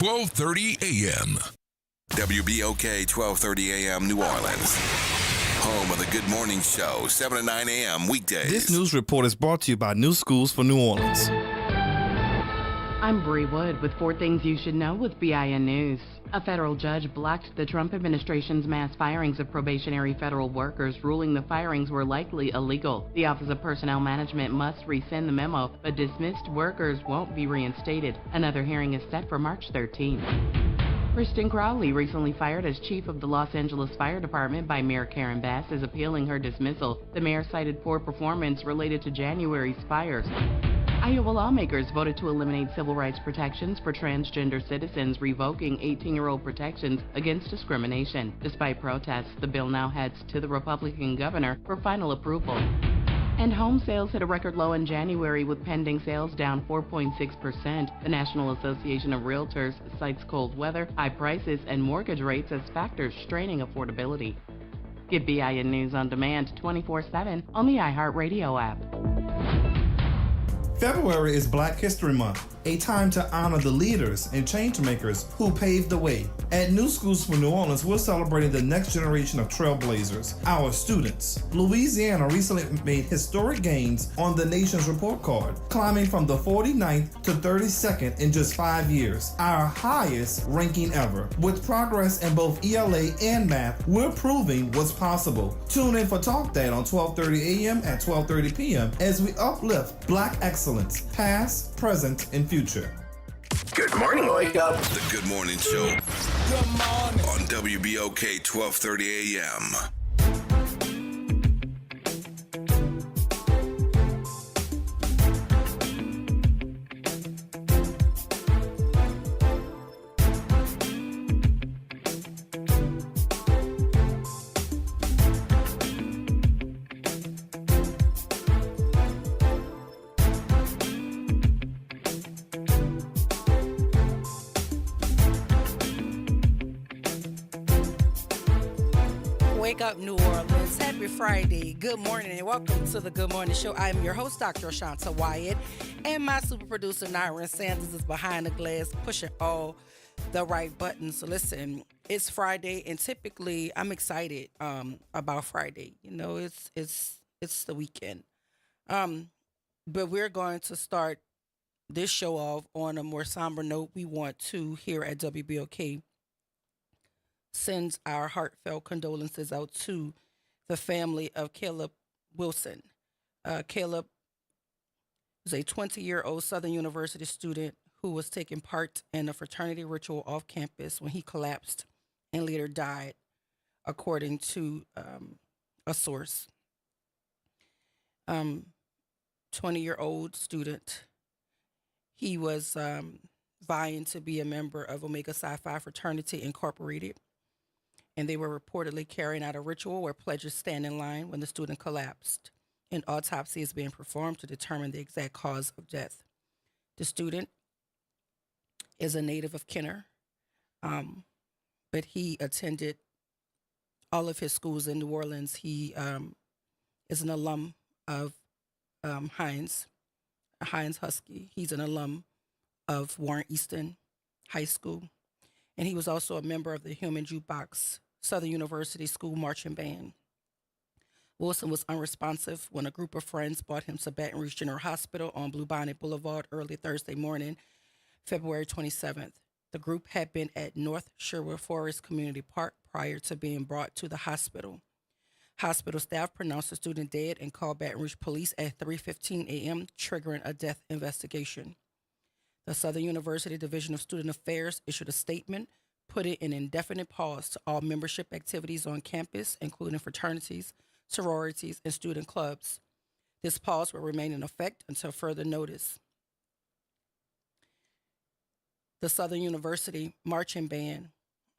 1230 AM. WBOK 1230 AM New Orleans. Home of the Good Morning Show, 7 to 9 a.m. weekdays. This news report is brought to you by New Schools for New Orleans. I'm Bree Wood with 4 things you should know with BIN News. A federal judge blocked the Trump administration's mass firings of probationary federal workers, ruling the firings were likely illegal. The Office of Personnel Management must rescind the memo, but dismissed workers won't be reinstated. Another hearing is set for March 13th. Kristen Crowley, recently fired as chief of the Los Angeles Fire Department by Mayor Karen Bass, is appealing her dismissal. The mayor cited poor performance related to January's fires. Iowa lawmakers voted to eliminate civil rights protections for transgender citizens, revoking 18-year-old protections against discrimination. Despite protests, the bill now heads to the Republican governor for final approval. And home sales hit a record low in January, with pending sales down 4.6%. The National Association of Realtors cites cold weather, high prices, and mortgage rates as factors straining affordability. Get BIN News on demand 24/7 on the iHeartRadio app. February is Black History Month, a time to honor the leaders and change makers who paved the way. At New Schools for New Orleans, we're celebrating the next generation of trailblazers, our students. Louisiana recently made historic gains on the nation's report card, climbing from the 49th to 32nd in just 5 years, our highest ranking ever. With progress in both ELA and math, we're proving what's possible. Tune in for Talk That on 1230 a.m. and 1230 p.m. as we uplift Black excellence, past, present, and future. Good morning, wake up. The Good Morning Show. Good morning. On WBOK 1230 a.m. Wake up, New Orleans. Happy Friday. Good morning and welcome to the Good Morning Show. I'm your host, Dr. Ashanta Wyatt, and my super producer, Nyron Sanders, is behind the glass pushing all the right buttons. So listen, it's Friday, and typically I'm excited about Friday. You know, it's the weekend. But we're going to start this show off on a more somber note. We want to, here at WBOK, sends our heartfelt condolences out to the family of Caleb Wilson. Caleb is a 20-year-old Southern University student who was taking part in a fraternity ritual off campus when he collapsed and later died, according to a source. 20-year-old student. He was vying to be a member of Omega Psi Phi Fraternity Incorporated, and they were reportedly carrying out a ritual where pledges stand in line when the student collapsed. An autopsy is being performed to determine the exact cause of death. The student is a native of Kenner, but he attended all of his schools in New Orleans. He is an alum of Hines Husky. He's an alum of Warren Easton High School, and he was also a member of the Human Jukebox Southern University School Marching Band. Wilson was unresponsive when a group of friends brought him to Baton Rouge General Hospital on Bluebonnet Boulevard early Thursday morning, February 27th. The group had been at North Sherwood Forest Community Park prior to being brought to the hospital. Hospital staff pronounced the student dead and called Baton Rouge police at 3:15 a.m., triggering a death investigation. The Southern University Division of Student Affairs issued a statement putting an indefinite pause to all membership activities on campus, including fraternities, sororities, and student clubs. This pause will remain in effect until further notice. The Southern University Marching Band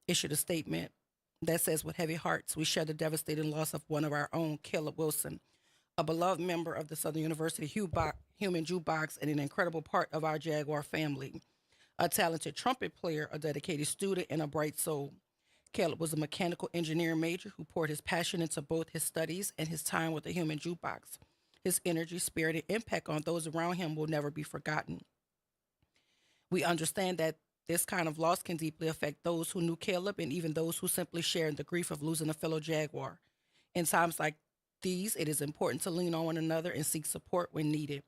issued a statement that says, "With heavy hearts, we share the devastating loss of one of our own, Caleb Wilson, a beloved member of the Southern University Human Jukebox and an incredible part of our Jaguar family. A talented trumpet player, a dedicated student, and a bright soul. Caleb was a mechanical engineering major who poured his passion into both his studies and his time with the Human Jukebox. His energy, spirit, and impact on those around him will never be forgotten. We understand that This kind of loss can deeply affect those who knew Caleb and even those who simply share in the grief of losing a fellow Jaguar. In times like these, it is important to lean on one another and seek support when needed.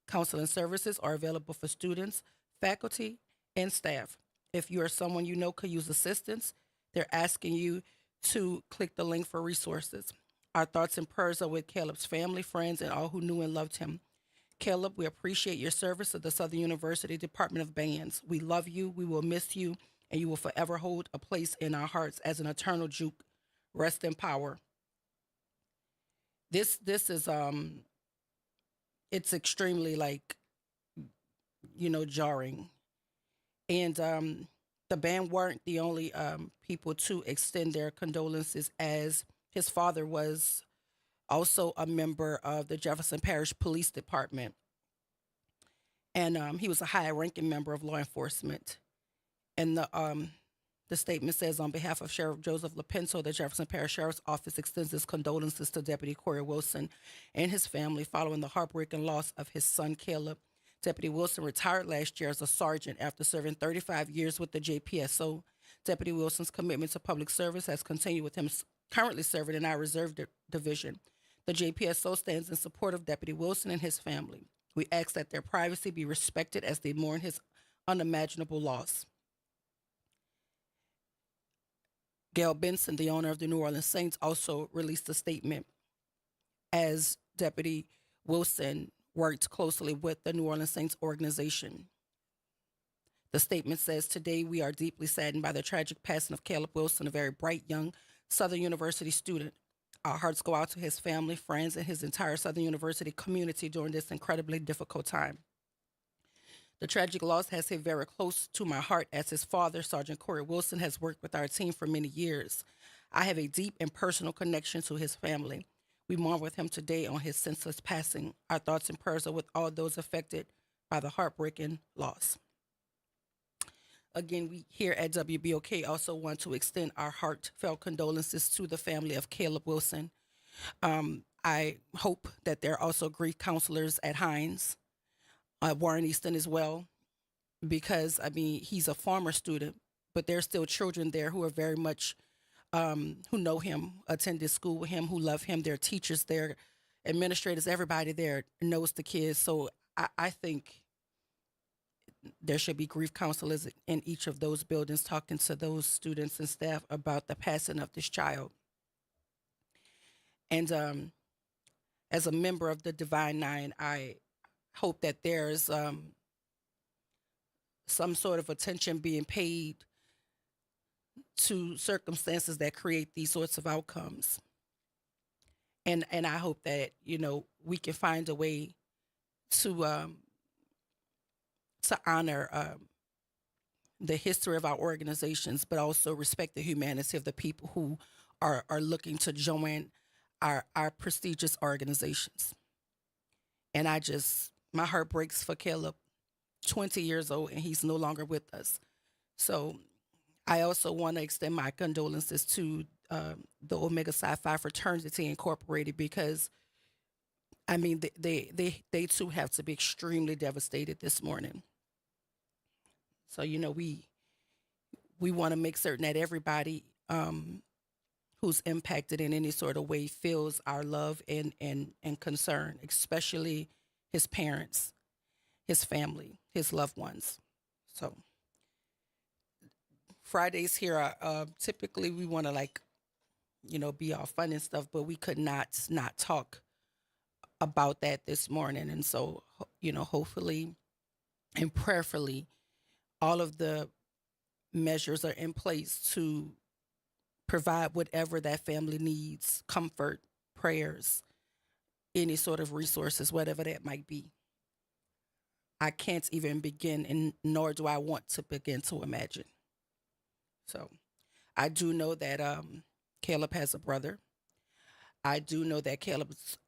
Counseling services are available for students, faculty, and staff. If you or someone you know could use assistance, they're asking you to click the link for resources. Our thoughts and prayers are with Caleb's family, friends, and all who knew and loved him. Caleb, we appreciate your service to the Southern University Department of Bands. We love you, we will miss you, and you will forever hold a place in our hearts as an eternal Juke. Rest in power. This is it's extremely jarring. And the band weren't the only people to extend their condolences, as his father was also a member of the Jefferson Parish Police Department. And he was a high-ranking member of law enforcement. And the statement says, on behalf of Sheriff Joseph Lopinto, the Jefferson Parish Sheriff's Office extends its condolences to Deputy Corey Wilson and his family following the heartbreaking loss of his son, Caleb. Deputy Wilson retired last year as a sergeant after serving 35 years with the JPSO. Deputy Wilson's commitment to public service has continued, with him currently serving in our Reserve Division. The JPSO stands in support of Deputy Wilson and his family. We ask that their privacy be respected as they mourn his unimaginable loss. Gail Benson, the owner of the New Orleans Saints, also released a statement, as Deputy Wilson worked closely with the New Orleans Saints organization. The statement says, today we are deeply saddened by the tragic passing of Caleb Wilson, a very bright young Southern University student. Our hearts go out to his family, friends, and his entire Southern University community during this incredibly difficult time. The tragic loss has hit very close to my heart, as his father, Sergeant Corey Wilson, has worked with our team for many years. I have a deep and personal connection to his family. We mourn with him today on his senseless passing. Our thoughts and prayers are with all those affected by the heartbreaking loss. Again, we here at WBOK also want to extend our heartfelt condolences to the family of Caleb Wilson. I hope that there are also grief counselors at Hines, Warren Easton as well, because, he's a former student, but there's still children there who are very much, who know him, attended school with him, who love him. Their teachers, their administrators, everybody there knows the kids. So I think there should be grief counselors in each of those buildings talking to those students and staff about the passing of this child. And as a member of the Divine Nine, I hope that there's some sort of attention being paid to circumstances that create these sorts of outcomes. And I hope that, we can find a way to honor the history of our organizations, but also respect the humanity of the people who are looking to join our prestigious organizations. And my heart breaks for Caleb, 20 years old, and he's no longer with us. So I also want to extend my condolences to the Omega Psi Phi Fraternity Incorporated, because they too have to be extremely devastated this morning. So, we want to make certain that everybody who's impacted in any sort of way feels our love and concern, especially his parents, his family, his loved ones. So Fridays here are typically we want to be all fun and stuff, but we could not talk about that this morning. And so, hopefully and prayerfully, all of the measures are in place to provide whatever that family needs: comfort, prayers, any sort of resources, whatever that might be. I can't even begin, and nor do I want to begin to imagine. So I do know that Caleb has a brother. I do know that Caleb's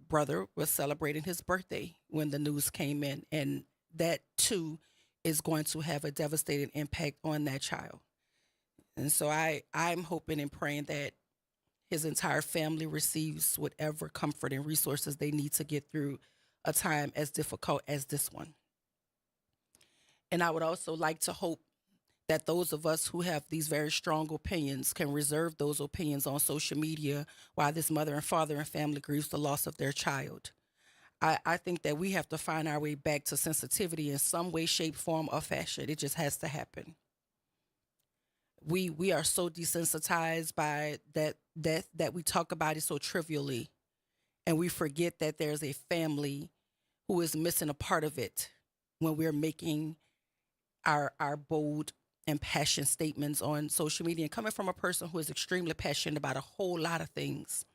brother was celebrating his birthday when the news came in, and that too is going to have a devastating impact on that child. And so I'm hoping and praying that his entire family receives whatever comfort and resources they need to get through a time as difficult as this one. And I would also like to hope that those of us who have these very strong opinions can reserve those opinions on social media while this mother and father and family grieves the loss of their child. I think that we have to find our way back to sensitivity in some way, shape, form, or fashion. It just has to happen. We are so desensitized by that we talk about it so trivially, and we forget that there's a family who is missing a part of it when we're making our bold and passionate statements on social media, and coming from a person who is extremely passionate about a whole lot of things.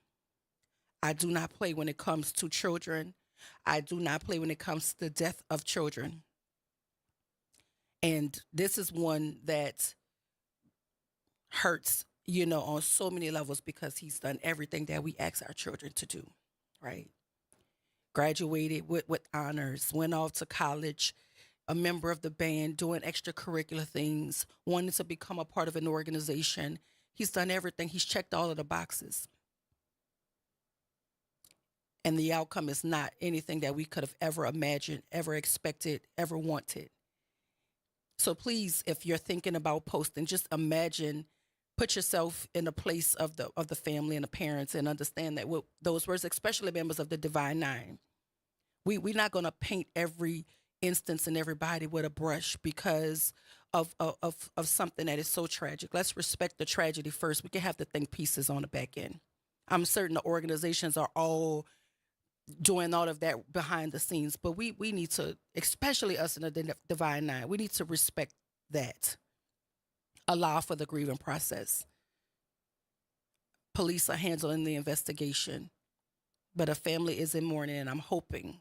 I do not play when it comes to children. I do not play when it comes to the death of children. And this is one that hurts, on so many levels, because he's done everything that we ask our children to do, right? Graduated with honors, went off to college, a member of the band, doing extracurricular things, wanting to become a part of an organization. He's done everything. He's checked all of the boxes. And the outcome is not anything that we could have ever imagined, ever expected, ever wanted. So please, if you're thinking about posting, just imagine, put yourself in the place of the family and the parents, and understand that with those words, especially members of the Divine Nine, we're not going to paint every instance and everybody with a brush because of something that is so tragic. Let's respect the tragedy first. We can have the think pieces on the back end. I'm certain the organizations are all doing all of that behind the scenes, but we need to, especially us in the Divine Nine, we need to respect that. Allow for the grieving process. Police are handling the investigation, but a family is in mourning, and I'm hoping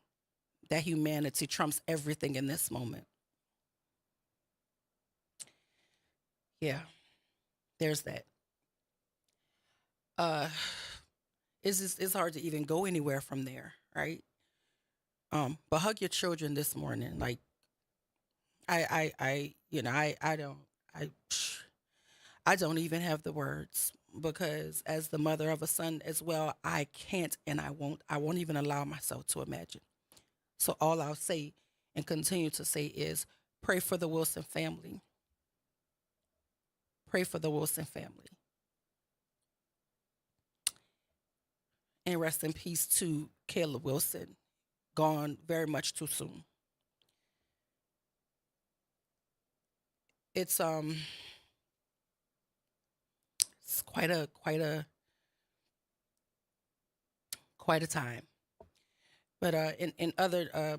that humanity trumps everything in this moment. Yeah, there's that. It's hard to even go anywhere from there, right? But hug your children this morning. Like, I don't even have the words, because as the mother of a son as well, I can't and I won't even allow myself to imagine. So all I'll say and continue to say is pray for the Wilson family. Pray for the Wilson family. And rest in peace to Caleb Wilson, gone very much too soon. It's quite a time. But in other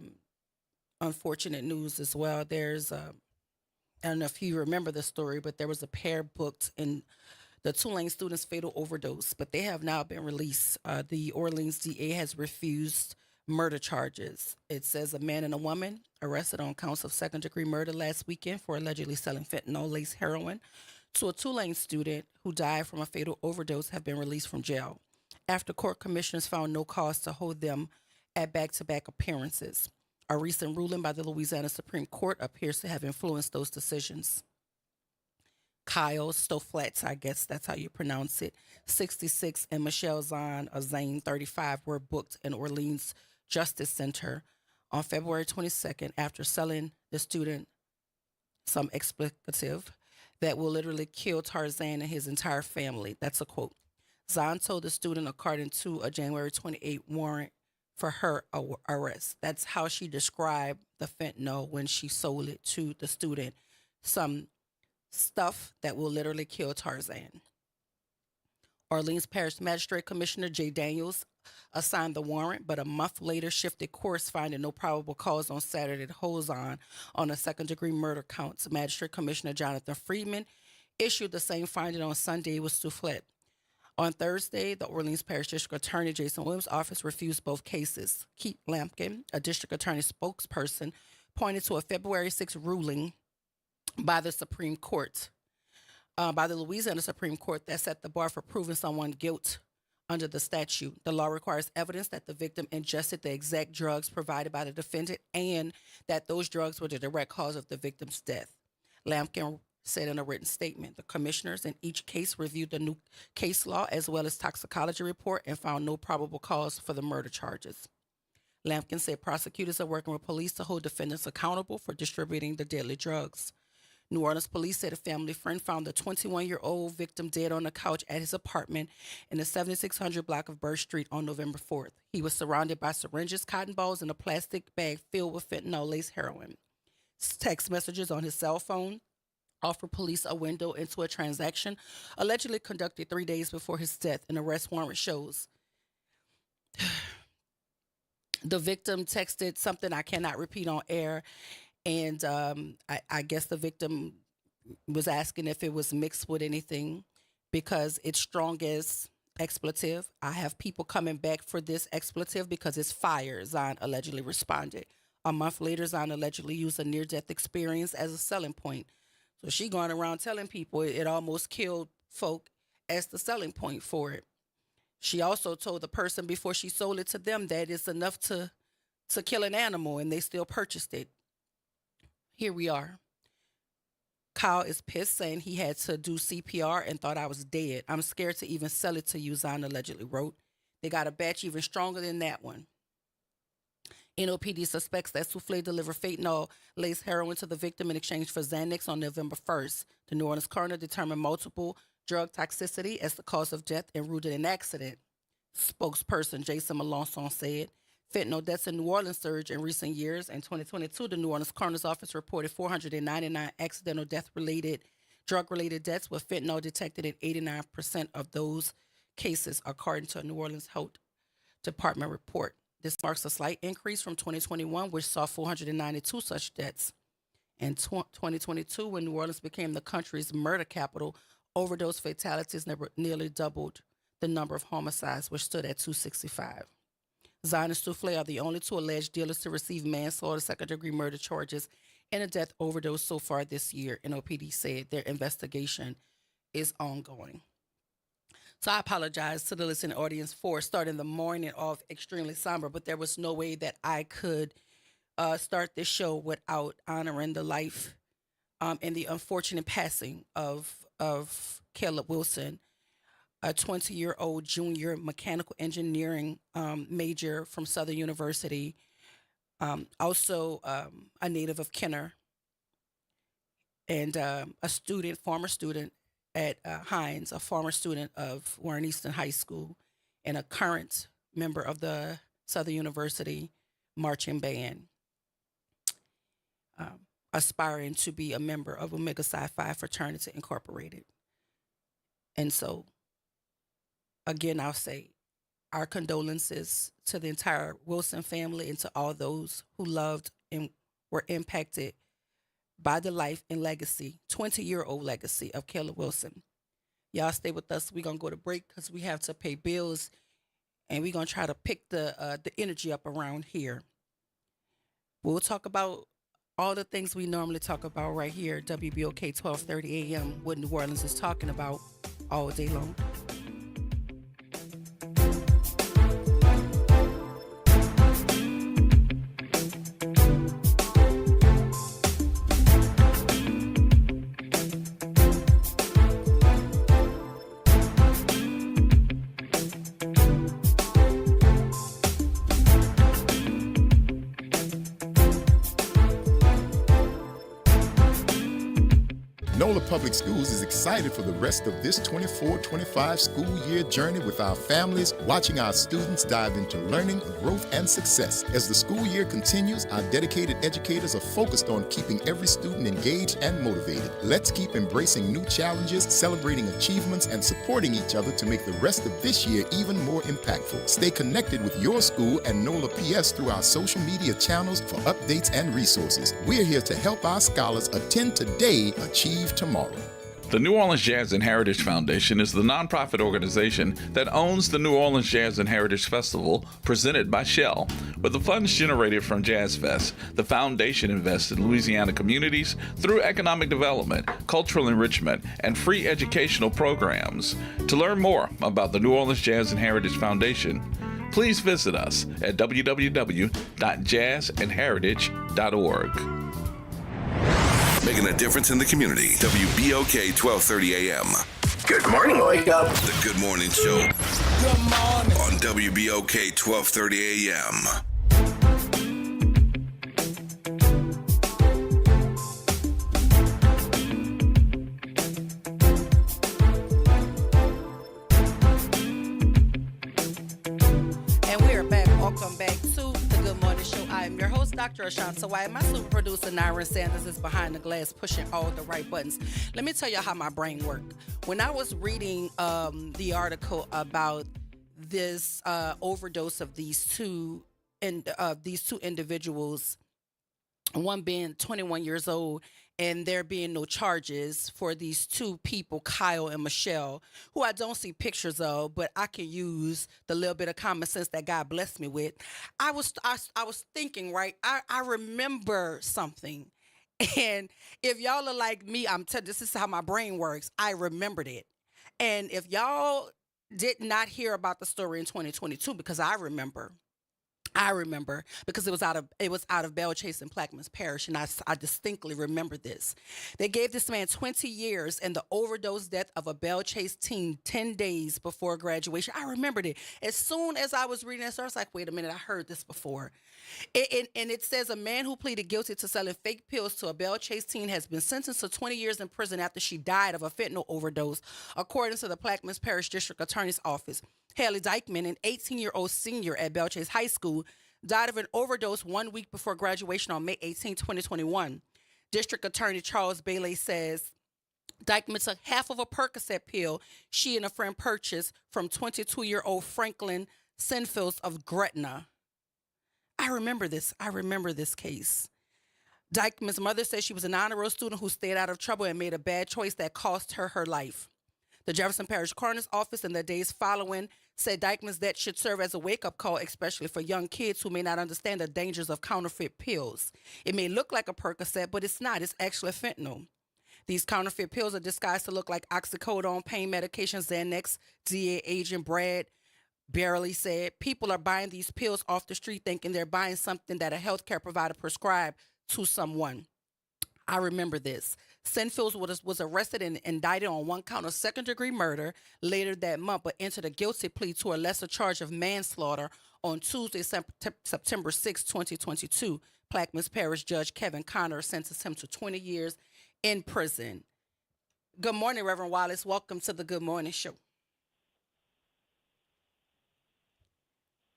unfortunate news as well, there's I don't know if you remember the story, but there was a pair booked in the Tulane student's fatal overdose, but they have now been released. The Orleans DA has refused murder charges. It says a man and a woman arrested on counts of second-degree murder last weekend for allegedly selling fentanyl-laced heroin to a Tulane student who died from a fatal overdose have been released from jail after court commissioners found no cause to hold them at back-to-back appearances. A recent ruling by the Louisiana Supreme Court appears to have influenced those decisions. Kyle Stoflatz, I guess that's how you pronounce it, 66, and Michelle Zane, 35, were booked in Orleans Justice Center on February 22nd after selling the student some explicative that will literally kill Tarzan and his entire family. That's a quote. Zahn told the student, according to a January 28 warrant for her arrest. That's how she described the fentanyl when she sold it to the student. Some stuff that will literally kill Tarzan. Orleans Parish Magistrate Commissioner Jay Daniels assigned the warrant, but a month later shifted course, finding no probable cause on Saturday to hold on a second-degree murder counts. Magistrate Commissioner Jonathan Friedman issued the same finding on Sunday with Stuflet. On Thursday, the Orleans Parish District Attorney Jason Williams' office refused both cases. Keith Lampkin, a district attorney spokesperson, pointed to a February 6 ruling by the Supreme Court, by the Louisiana Supreme Court, that set the bar for proving someone guilt under the statute. The law requires evidence that the victim ingested the exact drugs provided by the defendant and that those drugs were the direct cause of the victim's death. Lampkin said in a written statement, the commissioners in each case reviewed the new case law as well as toxicology report and found no probable cause for the murder charges. Lampkin said prosecutors are working with police to hold defendants accountable for distributing the deadly drugs. New Orleans police said a family friend found the 21-year-old victim dead on a couch at his apartment in the 7600 block of Birch Street on November 4th. He was surrounded by syringes, cotton balls, and a plastic bag filled with fentanyl-laced heroin. Text messages on his cell phone offer police a window into a transaction allegedly conducted 3 days before his death. An arrest warrant shows. The victim texted something I cannot repeat on air, and I guess the victim was asking if it was mixed with anything because it's strong as expletive. I have people coming back for this expletive because it's fire, Zion allegedly responded. A month later, Zion allegedly used a near-death experience as a selling point. So she going around telling people it almost killed folk as the selling point for it. She also told the person before she sold it to them that it's enough to kill an animal, and they still purchased it. Here we are. Kyle is pissed, saying he had to do CPR and thought I was dead. I'm scared to even sell it to you, Zion allegedly wrote. They got a batch even stronger than that one. NOPD suspects that Soufflé delivered fentanyl-laced heroin to the victim in exchange for Xanax on November 1st. The New Orleans coroner determined multiple drug toxicity as the cause of death and ruled it an accident. Spokesperson Jason Melanson said fentanyl deaths in New Orleans surged in recent years. In 2022, the New Orleans coroner's office reported 499 accidental drug-related deaths, with fentanyl detected in 89% of those cases, according to a New Orleans Health Department report. This marks a slight increase from 2021, which saw 492 such deaths. In 2022, when New Orleans became the country's murder capital, overdose fatalities nearly doubled the number of homicides, which stood at 265. Zion and Soufflé are the only two alleged dealers to receive manslaughter, second-degree murder charges, and a death overdose so far this year. NOPD said their investigation is ongoing. So I apologize to the listening audience for starting the morning off extremely somber, but there was no way that I could start this show without honoring the life and the unfortunate passing of Caleb Wilson, a 20-year-old junior mechanical engineering major from Southern University, also a native of Kenner, and a former student at Hines, a former student of Warren Easton High School, and a current member of the Southern University marching band, aspiring to be a member of Omega Psi Phi Fraternity Incorporated. And so, again, I'll say our condolences to the entire Wilson family and to all those who loved and were impacted by the life and legacy, 20-year-old legacy of Caleb Wilson. Y'all stay with us. We're going to go to break because we have to pay bills, and we're going to try to pick the energy up around here. We'll talk about all the things we normally talk about right here, WBOK 1230 AM, what New Orleans is talking about all day long. NOLA Public Schools is excited for the rest of this 24-25 school year journey with our families, watching our students dive into learning, growth, and success. As the school year continues, our dedicated educators are focused on keeping every student engaged and motivated. Let's keep embracing new challenges, celebrating achievements, and supporting each other to make the rest of this year even more impactful. Stay connected with your school and NOLA PS through our social media channels for updates and resources. We're here to help our scholars attend today, achieve tomorrow. The New Orleans Jazz and Heritage Foundation is the nonprofit organization that owns the New Orleans Jazz and Heritage Festival presented by Shell. With the funds generated from Jazz Fest, the foundation invests in Louisiana communities through economic development, cultural enrichment, and free educational programs. To learn more about the New Orleans Jazz and Heritage Foundation, please visit us at www.jazzandheritage.org. Making a difference in the community. WBOK 1230 AM. Good morning, wake up. The Good Morning Show. Good morning. On WBOK 1230 AM. Dr. Ashanta White. My super producer, Nyron Sanders, is behind the glass pushing all the right buttons. Let me tell you how my brain worked. When I was reading the article about this overdose of these two individuals, one being 21 years old, and there being no charges for these two people, Kyle and Michelle, who I don't see pictures of, but I can use the little bit of common sense that God blessed me with. I was thinking, right? I remember something, and if y'all are like me, this is how my brain works. I remembered it, and if y'all did not hear about the story in 2022, because I remember because it was out of Belle Chase and Plaquemines Parish, and I distinctly remember this. They gave this man 20 years and the overdose death of a Belle Chase teen 10 days before graduation. I remembered it. As soon as I was reading this, I was like, wait a minute, I heard this before. And it says a man who pleaded guilty to selling fake pills to a Belle Chase teen has been sentenced to 20 years in prison after she died of a fentanyl overdose, according to the Plaquemines Parish District Attorney's Office. Haley Dykeman, an 18-year-old senior at Belle Chase High School, died of an overdose 1 week before graduation on May 18, 2021. District Attorney Charles Bailey says Dykeman took half of a Percocet pill she and a friend purchased from 22-year-old Franklin Sinfields of Gretna. I remember this case. Dykeman's mother says she was an honor roll student who stayed out of trouble and made a bad choice that cost her her life. The Jefferson Parish Coroner's Office in the days following said Dykeman's death should serve as a wake-up call, especially for young kids who may not understand the dangers of counterfeit pills. It may look like a Percocet, but it's not. It's actually fentanyl. These counterfeit pills are disguised to look like oxycodone, pain medication, Xanax, DA agent. Brad Barely said people are buying these pills off the street thinking they're buying something that a healthcare provider prescribed to someone. I remember this. Sinfields was arrested and indicted on one count of second-degree murder later that month, but entered a guilty plea to a lesser charge of manslaughter on Tuesday, September 6, 2022. Plaquemines Parish Judge Kevin Connor sentenced him to 20 years in prison. Good morning, Reverend Wallace. Welcome to the Good Morning Show.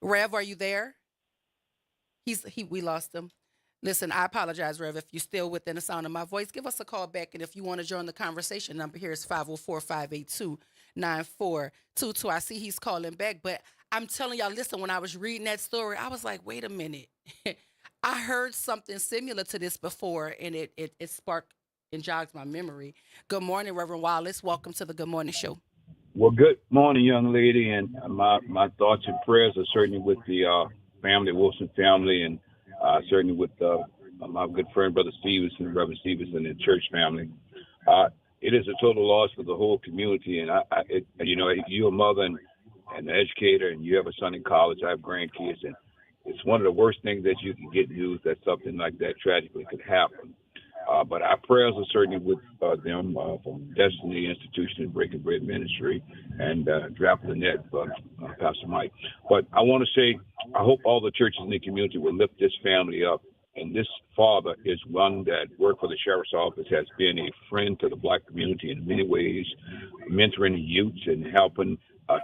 Rev, are you there? We lost him. Listen, I apologize, Rev. If you're still within the sound of my voice, give us a call back. And if you want to join the conversation, number here is 504-582-9422. I see he's calling back. But I'm telling y'all, listen, when I was reading that story, I was like, wait a minute. I heard something similar to this before, and it sparked and jogged my memory. Good morning, Reverend Wallace. Welcome to the Good Morning Show. Well, good morning, young lady. And my thoughts and prayers are certainly with the family, Wilson family, and certainly with my good friend, Brother Stevenson, Reverend Stevenson, and church family. It is a total loss for the whole community. And, you're a mother and an educator, and you have a son in college. I have grandkids. And it's one of the worst things that you can get news that something like that tragically could happen. But our prayers are certainly with them from Destiny Institution and Breaking Bread Ministry and Drapple Net, Pastor Mike. But I want to say, I hope all the churches in the community will lift this family up. And this father is one that worked for the sheriff's office, has been a friend to the black community in many ways, mentoring the youths and helping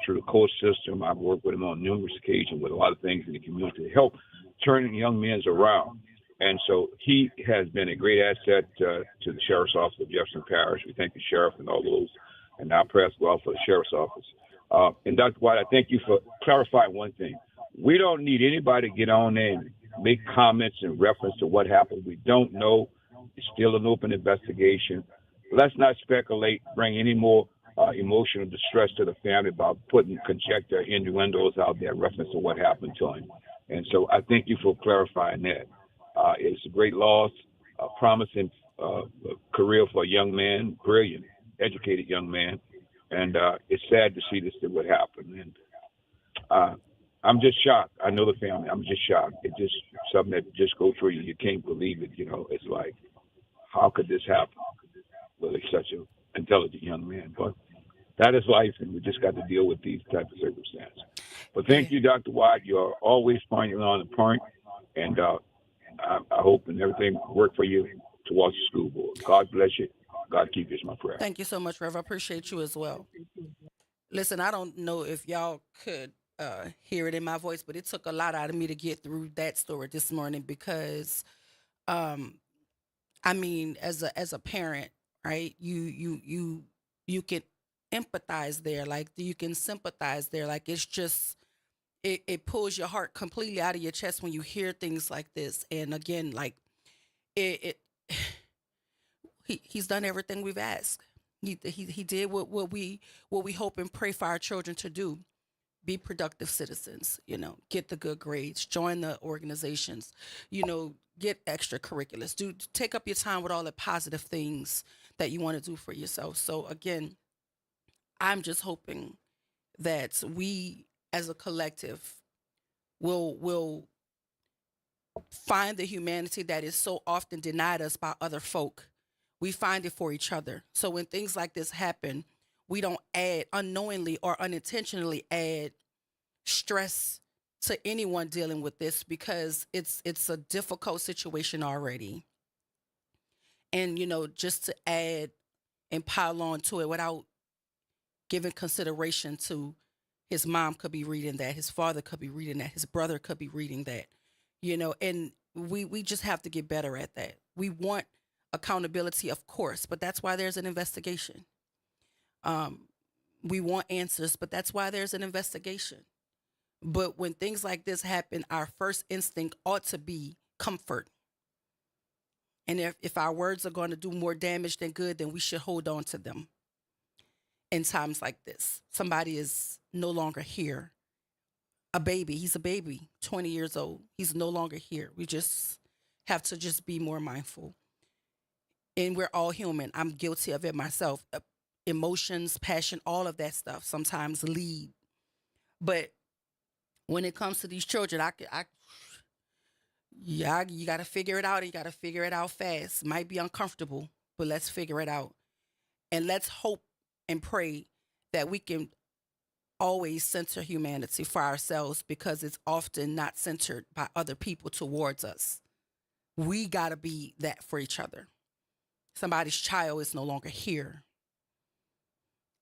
through the court system. I've worked with him on numerous occasions with a lot of things in the community to help turning young men around. And so he has been a great asset to the Sheriff's Office of Jefferson Parish. We thank the Sheriff and all those, and our prayers go out for the Sheriff's Office. And Dr. White, I thank you for clarifying one thing. We don't need anybody to get on there and make comments in reference to what happened. We don't know. It's still an open investigation. Let's not speculate, bring any more emotional distress to the family about putting conjecture, innuendos out there in reference to what happened to him. And so I thank you for clarifying that. It's a great loss, a promising career for a young man, brilliant, educated young man. And it's sad to see this thing would happen. And I'm just shocked. I know the family. I'm just shocked. It's just something that just goes through you. You can't believe it. You know, it's like, how could this happen with such an intelligent young man? But that is life, and we just got to deal with these types of circumstances. But thank you, Dr. White. You're always pointing on the point, and I hope and everything work for you towards the school board. God bless you. God keep you is my prayer. Thank you so much, Rev. I appreciate you as well. Listen, I don't know if y'all could hear it in my voice, but it took a lot out of me to get through that story this morning because, I mean, as a parent, right? You can empathize there, like you can sympathize there, like it's just it pulls your heart completely out of your chest when you hear things like this. And again, like it he's done everything we've asked. He did what we hope and pray for our children to do. Be productive citizens, get the good grades, join the organizations, get extracurriculars, take up your time with all the positive things that you want to do for yourself. So again, I'm just hoping that we as a collective will find the humanity that is so often denied us by other folk. We find it for each other. So when things like this happen, we don't add unknowingly or unintentionally add stress to anyone dealing with this because it's a difficult situation already. And, just to add and pile on to it without giving consideration to his mom could be reading that, his father could be reading that, his brother could be reading that, and we just have to get better at that. We want accountability, of course, but that's why there's an investigation. We want answers, but that's why there's an investigation. But when things like this happen, our first instinct ought to be comfort. And if our words are going to do more damage than good, then we should hold on to them. In times like this, somebody is no longer here. A baby, he's a baby, 20 years old. He's no longer here. We just have to just be more mindful. And we're all human. I'm guilty of it myself. Emotions, passion, all of that stuff sometimes lead. But when it comes to these children, you got to figure it out. And you got to figure it out fast. Might be uncomfortable, but let's figure it out. And let's hope and pray that we can always center humanity for ourselves because it's often not centered by other people towards us. We got to be that for each other. Somebody's child is no longer here.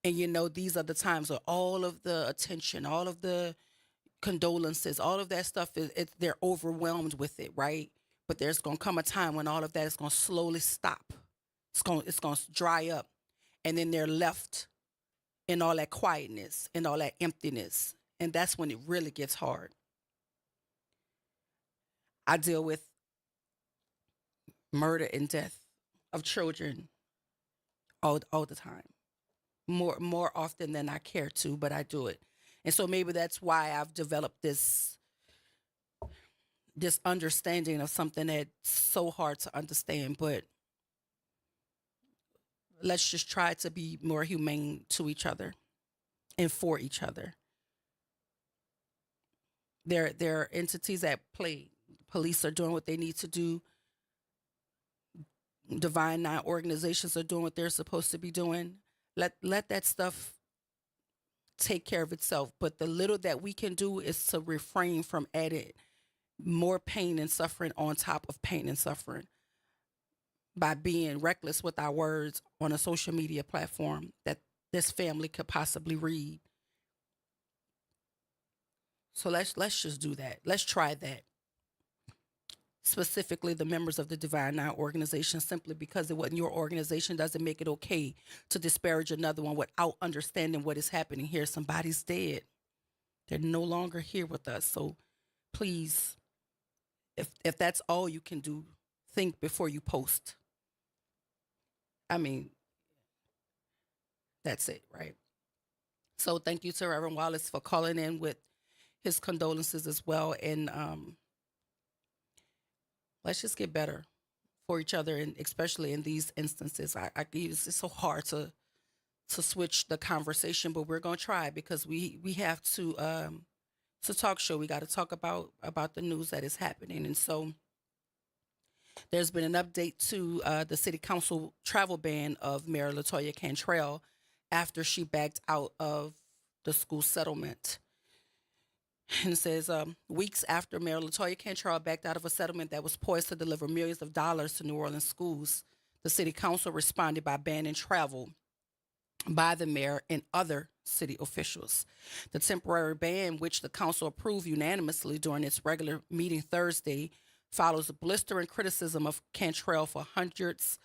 And, these are the times where all of the attention, all of the condolences, all of that stuff, they're overwhelmed with it, right? But there's going to come a time when all of that is going to slowly stop. It's going to dry up. And then they're left in all that quietness and all that emptiness. And that's when it really gets hard. I deal with murder and death of children all the time. More often than I care to, but I do it. And so maybe that's why I've developed this understanding of something that's so hard to understand, but let's just try to be more humane to each other and for each other. There are entities at play. Police are doing what they need to do. Divine Nine organizations are doing what they're supposed to be doing. Let that stuff take care of itself. But the little that we can do is to refrain from adding more pain and suffering on top of pain and suffering by being reckless with our words on a social media platform that this family could possibly read. So let's just do that. Let's try that. Specifically the members of the Divine Nine organization, simply because it wasn't your organization doesn't make it okay to disparage another one without understanding what is happening here. Somebody's dead. They're no longer here with us. So please, if that's all you can do, think before you post. I mean, that's it, right? So thank you to Reverend Wallace for calling in with his condolences as well. And let's just get better for each other, and especially in these instances. It's so hard to switch the conversation, but we're gonna try because we have to. It's a talk show. We got to talk about the news that is happening, and so there's been an update to the city council travel ban of Mayor LaToya Cantrell after she backed out of the school settlement. And it says, weeks after Mayor LaToya Cantrell backed out of a settlement that was poised to deliver millions of dollars to New Orleans schools, the city council responded by banning travel by the mayor and other city officials. The temporary ban, which the council approved unanimously during its regular meeting Thursday, follows blistering criticism of Cantrell for hundreds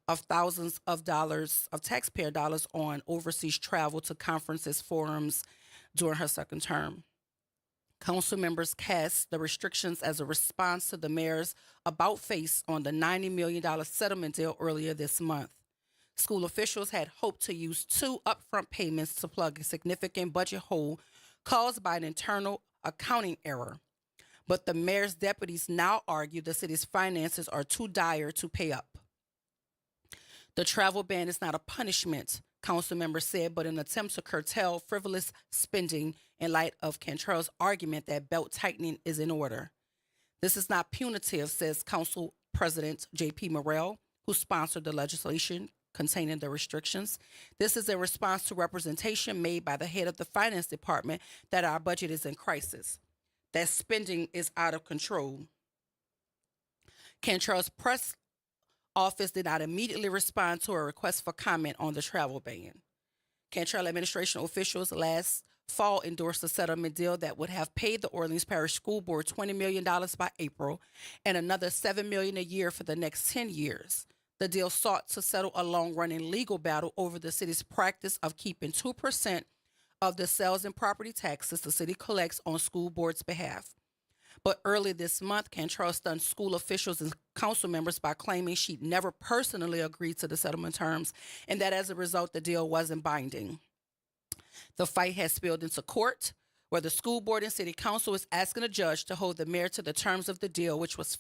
of thousands of dollars of taxpayer dollars on overseas travel to conferences, forums during her second term. Council members cast the restrictions as a response to the mayor's about-face on the $90 million settlement deal earlier this month. School officials had hoped to use 2 upfront payments to plug a significant budget hole caused by an internal accounting error. But the mayor's deputies now argue the city's finances are too dire to pay up. The travel ban is not a punishment, council members said, but an attempt to curtail frivolous spending in light of Cantrell's argument that belt tightening is in order. This is not punitive, says Council President J.P. Morrell, who sponsored the legislation containing the restrictions. This is a response to representation made by the head of the finance department that our budget is in crisis, that spending is out of control. Cantrell's press office did not immediately respond to a request for comment on the travel ban. Cantrell administration officials last fall endorsed a settlement deal that would have paid the Orleans Parish School Board $20 million by April and another $7 million a year for the next 10 years. The deal sought to settle a long-running legal battle over the city's practice of keeping 2% of the sales and property taxes the city collects on school boards' behalf. But early this month, Cantrell stunned school officials and council members by claiming she'd never personally agreed to the settlement terms and that as a result, the deal wasn't binding. The fight has spilled into court, where the school board and city council is asking a judge to hold the mayor to the terms of the deal, which was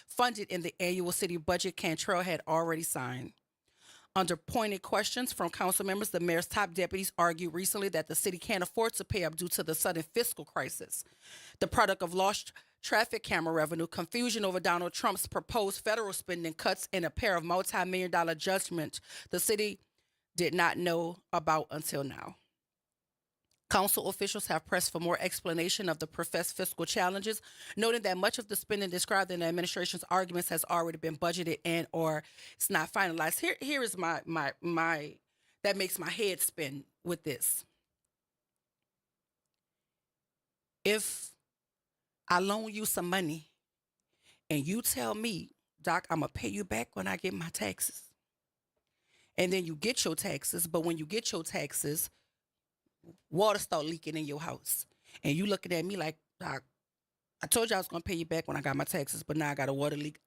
funded in the annual city budget Cantrell had already signed. Under pointed questions from council members, the mayor's top deputies argued recently that the city can't afford to pay up due to the sudden fiscal crisis, the product of lost traffic camera revenue, confusion over Donald Trump's proposed federal spending cuts, and a pair of multi-million-dollar judgments the city did not know about until now. Council officials have pressed for more explanation of the professed fiscal challenges, noting that much of the spending described in the administration's arguments has already been budgeted and or it's not finalized. Here is my that makes my head spin with this. If I loan you some money and you tell me, Doc, I'm going to pay you back when I get my taxes. And then you get your taxes, but when you get your taxes, water start leaking in your house. And you looking at me like, Doc, I told you I was going to pay you back when I got my taxes, but now I got a water leak.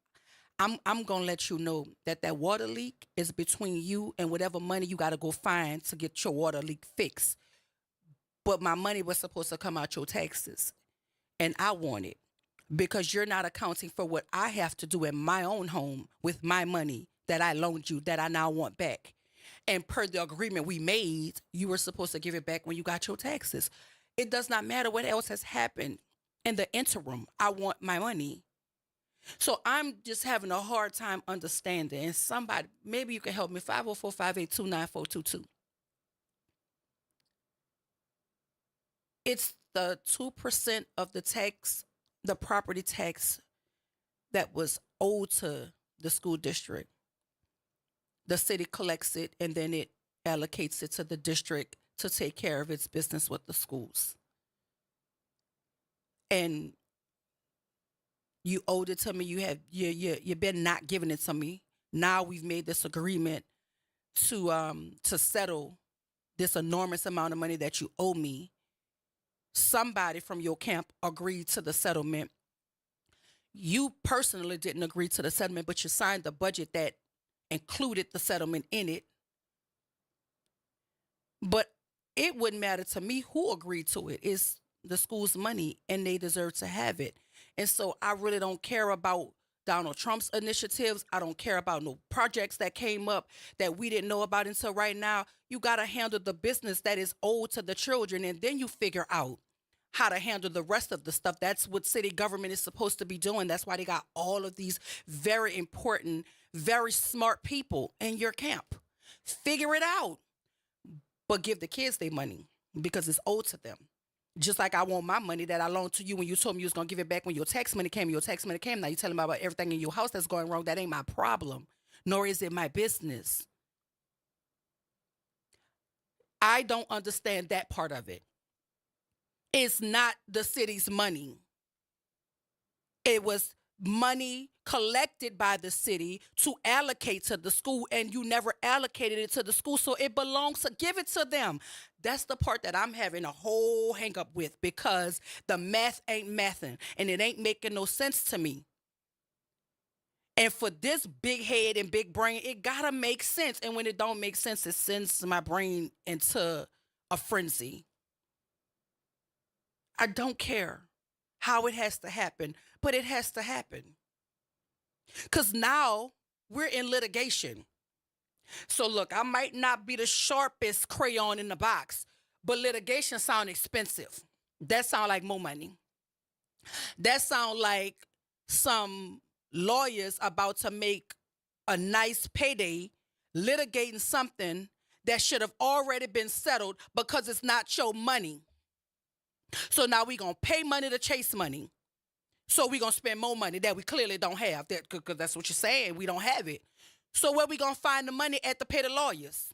I'm going to let you know that that water leak is between you and whatever money you got to go find to get your water leak fixed. But my money was supposed to come out your taxes. And I want it because you're not accounting for what I have to do in my own home with my money that I loaned you that I now want back. And per the agreement we made, you were supposed to give it back when you got your taxes. It does not matter what else has happened in the interim. I want my money. So I'm just having a hard time understanding. And somebody, maybe you can help me, 504-582-9422. It's the 2% of the tax, the property tax that was owed to the school district. The city collects it and then it allocates it to the district to take care of its business with the schools. And you owed it to me. You've been not giving it to me. Now we've made this agreement to settle this enormous amount of money that you owe me. Somebody from your camp agreed to the settlement. You personally didn't agree to the settlement, but you signed the budget that included the settlement in it. But it wouldn't matter to me who agreed to it. It's the school's money and they deserve to have it. And so I really don't care about Donald Trump's initiatives. I don't care about no projects that came up that we didn't know about until right now. You got to handle the business that is owed to the children, and then you figure out how to handle the rest of the stuff. That's what city government is supposed to be doing. That's why they got all of these very important, very smart people in your camp. Figure it out, but give the kids their money because it's owed to them. Just like I want my money that I loaned to you when you told me you was going to give it back when your tax money came. Your tax money came. Now you're telling me about everything in your house that's going wrong. That ain't my problem, nor is it my business. I don't understand that part of it. It's not the city's money. It was money collected by the city to allocate to the school, and you never allocated it to the school, so it belongs to give it to them. That's the part that I'm having a whole hang up with, because the math ain't mathing, and it ain't making no sense to me. And for this big head and big brain, it gotta make sense. And when it don't make sense, it sends my brain into a frenzy. I don't care how it has to happen, but it has to happen. Because now we're in litigation. So look, I might not be the sharpest crayon in the box, but litigation sound expensive. That sound like more money. That sound like some lawyers about to make a nice payday litigating something that should have already been settled because it's not your money. So now we're going to pay money to chase money. So we're going to spend more money that we clearly don't have, because that's what you're saying. We don't have it. So where we going to find the money at to pay the lawyers?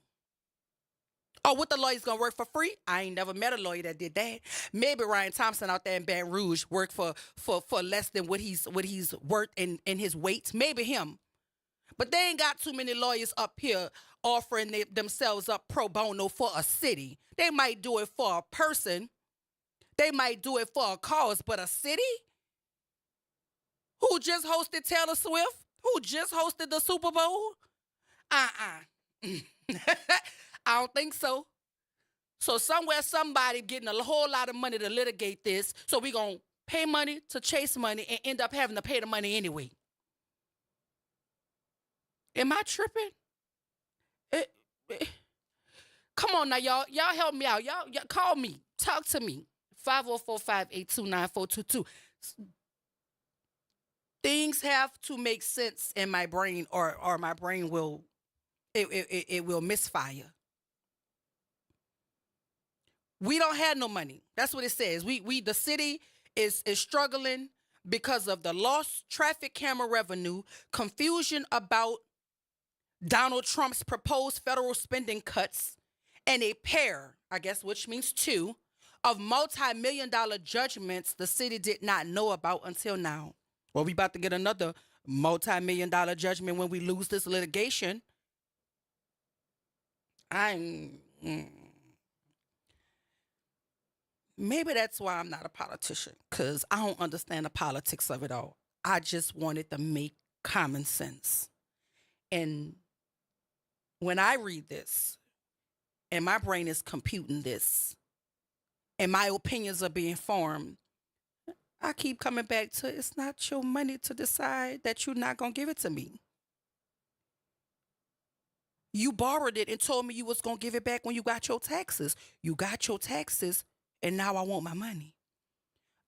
Oh, what, the lawyers going to work for free? I ain't never met a lawyer that did that. Maybe Ryan Thompson out there in Baton Rouge worked for less than what he's worth in his weights. Maybe him. But they ain't got too many lawyers up here offering themselves up pro bono for a city. They might do it for a person. They might do it for a cause, but a city who just hosted Taylor Swift, who just hosted the Super Bowl? I don't think so. So somewhere somebody getting a whole lot of money to litigate this, so we're going to pay money to chase money and end up having to pay the money anyway. Am I tripping? Come on now, y'all. Y'all help me out. Y'all call me. Talk to me. 504-582-9422. Things have to make sense in my brain, or my brain will it will misfire. We don't have no money. That's what it says. The city is struggling because of the lost traffic camera revenue, confusion about Donald Trump's proposed federal spending cuts, and a pair, I guess, which means two, of multi-million-dollar judgments the city did not know about until now. Well, we about to get another multi-million-dollar judgment when we lose this litigation. Maybe that's why I'm not a politician, because I don't understand the politics of it all. I just wanted to make common sense. And when I read this, and my brain is computing this, and my opinions are being formed, I keep coming back to, it's not your money to decide that you're not going to give it to me. You borrowed it and told me you was going to give it back when you got your taxes. You got your taxes, and now I want my money.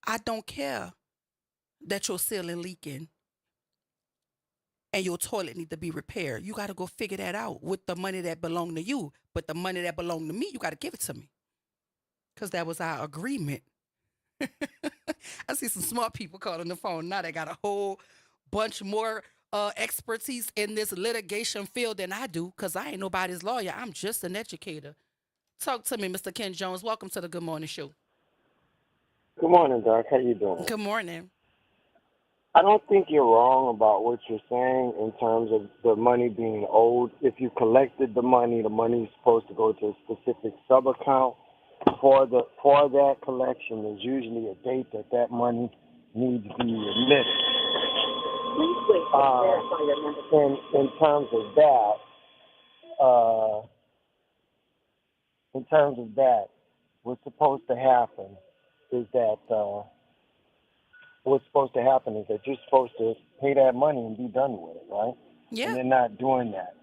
I don't care that your ceiling leaking and your toilet need to be repaired. You got to go figure that out with the money that belonged to you. But the money that belonged to me, you got to give it to me, because that was our agreement. I see some smart people calling the phone now. They got a whole bunch more expertise in this litigation field than I do, because I ain't nobody's lawyer. I'm just an educator. Talk to me, Mr. Ken Jones. Welcome to the Good Morning Show. Good morning, Doc. How you doing? Good morning. I don't think you're wrong about what you're saying in terms of the money being owed. If you collected the money is supposed to go to a specific sub-account. For that collection, there's usually a date that money needs to be remitted. Please wait to verify your number. In terms of that, what's supposed to happen is that you're supposed to pay that money and be done with it, right? Yeah. And they're not doing that.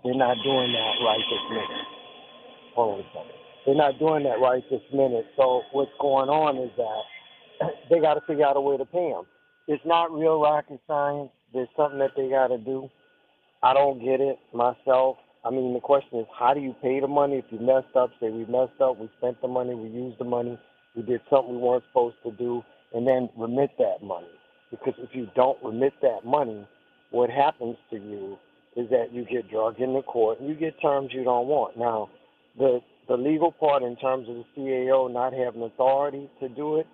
They're not doing that right this minute. Hold on a second. They're not doing that right this minute. So what's going on is that they got to figure out a way to pay them. It's not real rocket science. There's something that they got to do. I don't get it myself. I mean, the question is, how do you pay the money? If you messed up, say we messed up, we spent the money, we used the money, we did something we weren't supposed to do, and then remit that money. Because if you don't remit that money, what happens to you is that you get dragged into court and you get terms you don't want. Now, the the legal part in terms of the CAO not having authority to do it,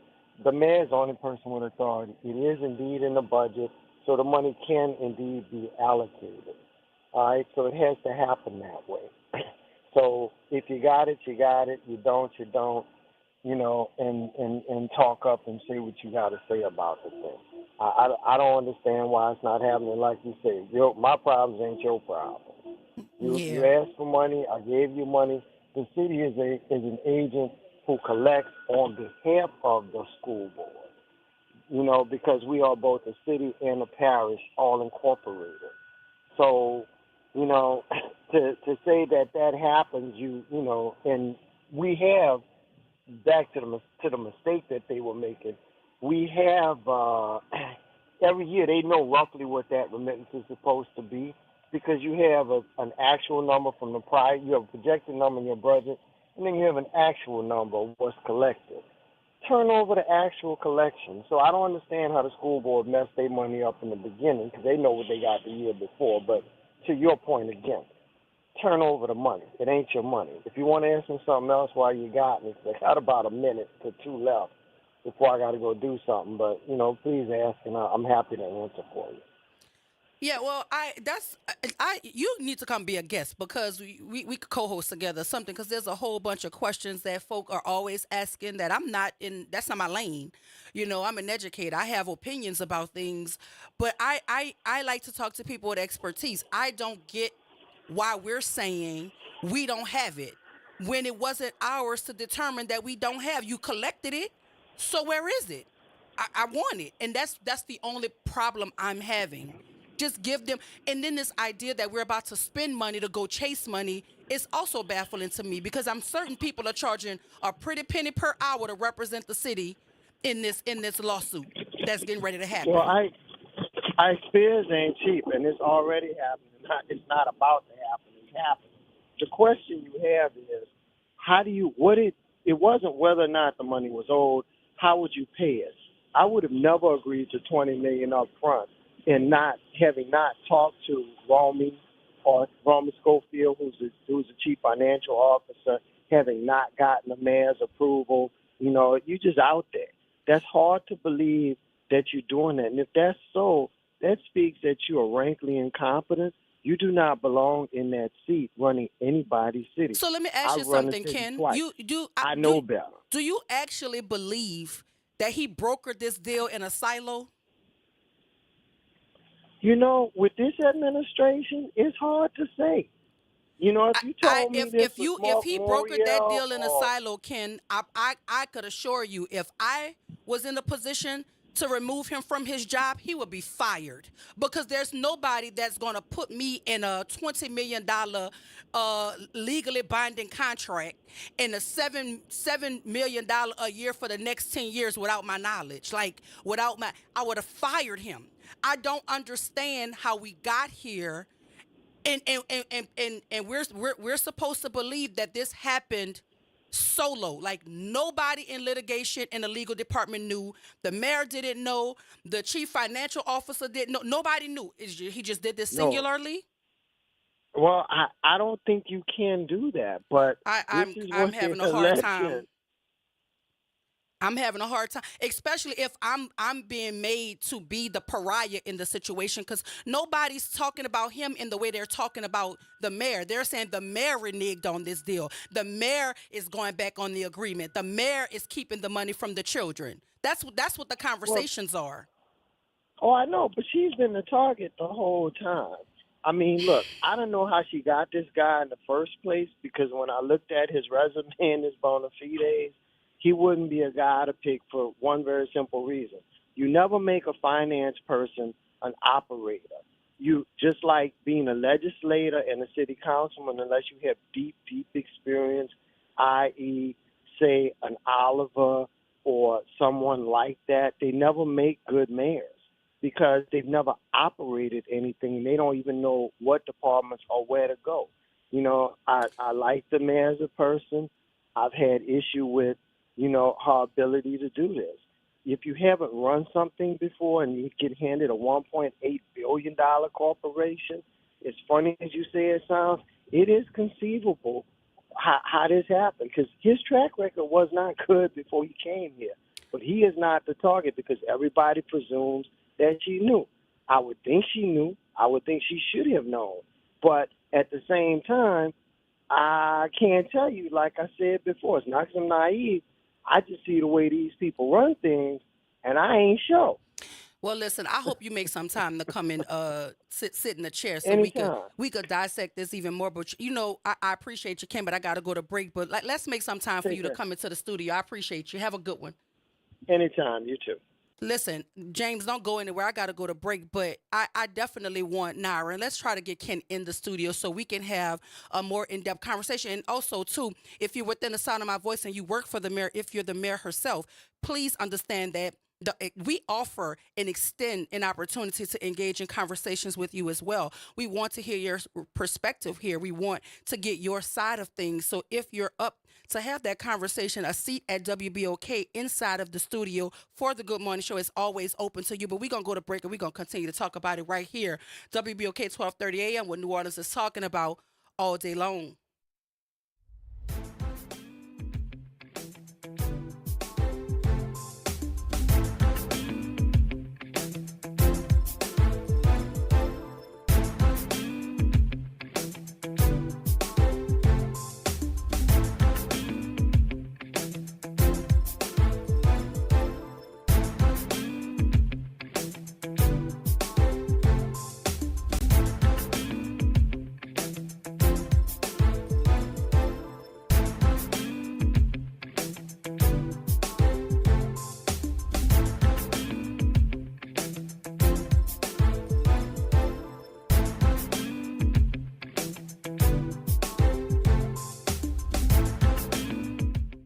the mayor is the only person with authority. It is indeed in the budget, so the money can indeed be allocated. All right, so it has to happen that way. So if you got it, you got it. You don't, you don't. You know, and talk up and say what you got to say about the thing. I don't understand why it's not happening. Like you say, my problems ain't your problem. You asked for money, I gave you money. The city is an agent who collects on behalf of the school board. You know, because we are both a city and a parish, all incorporated. So, you know, to say that happens, you know, and we have. Back to the mistake that they were making, we have every year they know roughly what that remittance is supposed to be because you have an actual number from the prior, you have a projected number in your budget, and then you have an actual number of what's collected. Turn over the actual collection. So I don't understand how the school board messed their money up in the beginning because they know what they got the year before. But to your point again, turn over the money. It ain't your money. If you want to ask me something else while you got me, I got about a minute to 2 left before I got to go do something. But, you know, please ask, and I'm happy to answer for you. Yeah, well, you need to come be a guest because we could co-host together something because there's a whole bunch of questions that folk are always asking that that's not my lane. You know, I'm an educator. I have opinions about things, but I like to talk to people with expertise. I don't get why we're saying we don't have it when it wasn't ours to determine that we don't have. You collected it, so where is it? I want it, and that's the only problem I'm having. Just give them, and then this idea that we're about to spend money to go chase money is also baffling to me because I'm certain people are charging a pretty penny per hour to represent the city in this lawsuit that's getting ready to happen. Well, I fears ain't cheap, and it's already happening. It's not about to happen. It's happening. The question you have is, it wasn't whether or not the money was owed. How would you pay it? I would have never agreed to $20 million up front and having not talked to Romy Schofield, who's the chief financial officer, having not gotten the mayor's approval. You know, you just out there. That's hard to believe that you're doing that. And if that's so, that speaks that you are rankly incompetent. You do not belong in that seat running anybody's city. So let me ask you something, Ken. I know better. Do you actually believe that he brokered this deal in a silo? You know, with this administration, it's hard to say. You know, if you told me if he brokered that deal in a silo, Ken, I could assure you, if I was in a position to remove him from his job, he would be fired because there's nobody that's going to put me in a $20 million legally binding contract and a $7 million a year for the next 10 years without my knowledge. I would have fired him. I don't understand how we got here, and we're supposed to believe that this happened solo. Like nobody in litigation in the legal department knew. The mayor didn't know. The chief financial officer didn't know. Nobody knew. He just did this singularly. No. Well, I don't think you can do that. But I'm having a hard time. I'm having a hard time, especially if I'm being made to be the pariah in the situation, because nobody's talking about him in the way they're talking about the mayor. They're saying the mayor reneged on this deal. The mayor is going back on the agreement. The mayor is keeping the money from the children. That's what the conversations are. Oh, I know, but she's been the target the whole time. I mean, look, I don't know how she got this guy in the first place, because when I looked at his resume and his bona fides, he wouldn't be a guy to pick for one very simple reason. You never make a finance person an operator. You just like being a legislator and a city councilman, unless you have deep, deep experience, i.e., say, an Oliver or someone like that, they never make good mayors because they've never operated anything. They don't even know what departments or where to go. You know, I like the mayor as a person. I've had issue with, you know, her ability to do this. If you haven't run something before and you get handed a $1.8 billion corporation, as funny as you say it sounds, it is conceivable how this happened, because his track record was not good before he came here. But he is not the target because everybody presumes that she knew. I would think she knew. I would think she should have known. But at the same time, I can't tell you, like I said before, it's not because I'm naive. I just see the way these people run things, and I ain't sure. Well, listen, I hope you make some time to come and sit in the chair so Anytime. we could dissect this even more. But, I appreciate you, Ken, but I got to go to break. But let's make some time for you to come into the studio. I appreciate you. Have a good one. Anytime, you too. Listen, James, don't go anywhere. I got to go to break, but I definitely want Naira. And let's try to get Ken in the studio so we can have a more in-depth conversation. And also, too, if you're within the sound of my voice and you work for the mayor, if you're the mayor herself, please understand that we offer and extend an opportunity to engage in conversations with you as well. We want to hear your perspective here. We want to get your side of things. So if you're up to have that conversation, a seat at WBOK inside of the studio for the Good Morning Show is always open to you. But we're going to go to break and we're going to continue to talk about it right here. WBOK 1230 a.m. what New Orleans is talking about all day long.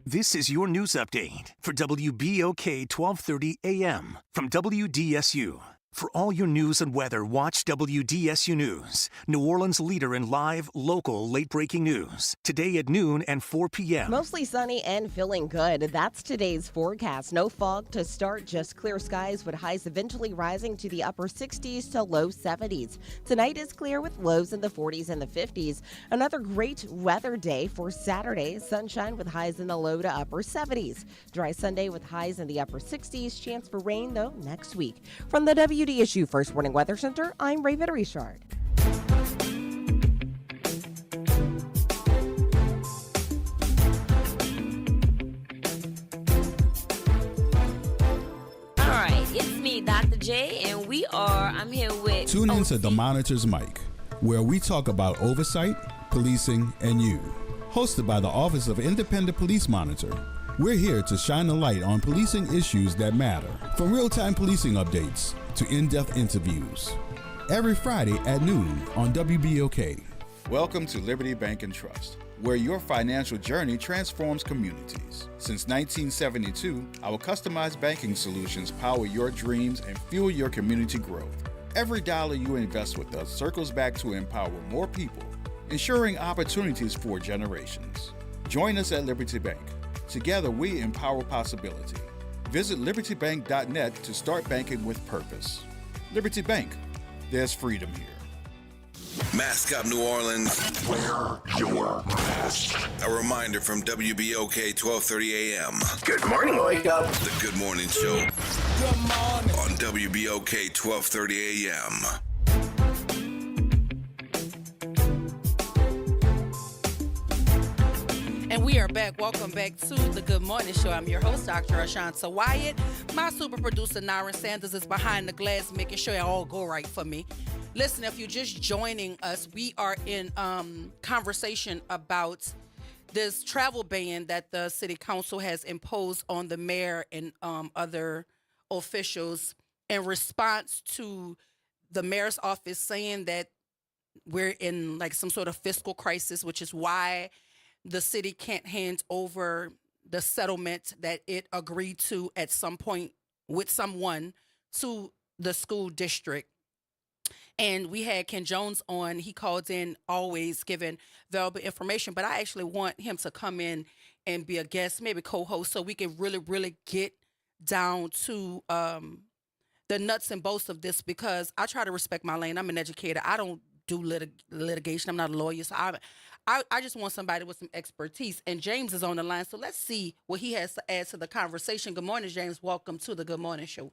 This is your news update for WBOK 1230 AM from WDSU. For all your news and weather, watch WDSU News, New Orleans' leader in live, local, late-breaking news. Today at noon and 4 p.m. Mostly sunny and feeling good. That's today's forecast. No fog to start, just clear skies with highs eventually rising to the upper 60s to low 70s. Tonight is clear with lows in the 40s and the 50s. Another great weather day for Saturday. Sunshine with highs in the low to upper 70s. Dry Sunday with highs in the upper 60s. Chance for rain, though, next week. From the WDSU First Warning Weather Center, I'm Raven Richard. All right, it's me, Dr. J, and I'm here with... Tune in to The Monitor's Mic, where we talk about oversight, policing, and you. Hosted by the Office of Independent Police Monitor. We're here to shine a light on policing issues that matter, from real-time policing updates to in-depth interviews. Every Friday at noon on WBOK. Welcome to Liberty Bank and Trust, where your financial journey transforms communities. Since 1972, our customized banking solutions power your dreams and fuel your community growth. Every dollar you invest with us circles back to empower more people, ensuring opportunities for generations. Join us at Liberty Bank. Together, we empower possibility. Visit libertybank.net to start banking with purpose. Liberty Bank, there's freedom here. Mask Up New Orleans. Wear your mask. A reminder from WBOK 1230 AM. Good morning, Wake Up. The Good Morning Show. Good morning. On WBOK 1230 AM. And we are back. Welcome back to the Good Morning Show. I'm your host, Dr. Ashanta Wyatt. My super producer, Naren Sanders, is behind the glass, making sure it all go right for me. Listen, if you're just joining us, we are in conversation about this travel ban that the city council has imposed on the mayor and other officials in response to the mayor's office saying that we're in like some sort of fiscal crisis, which is why the city can't hand over the settlement that it agreed to at some point with someone to the school district. And we had Ken Jones on. He called in, always giving valuable information. But I actually want him to come in and be a guest, maybe co-host, so we can really, really get down to the nuts and bolts of this, because I try to respect my lane. I'm an educator. I don't do litigation. I'm not a lawyer, so I just want somebody with some expertise. And James is on the line, so let's see what he has to add to the conversation. Good morning, James. Welcome to the Good Morning Show.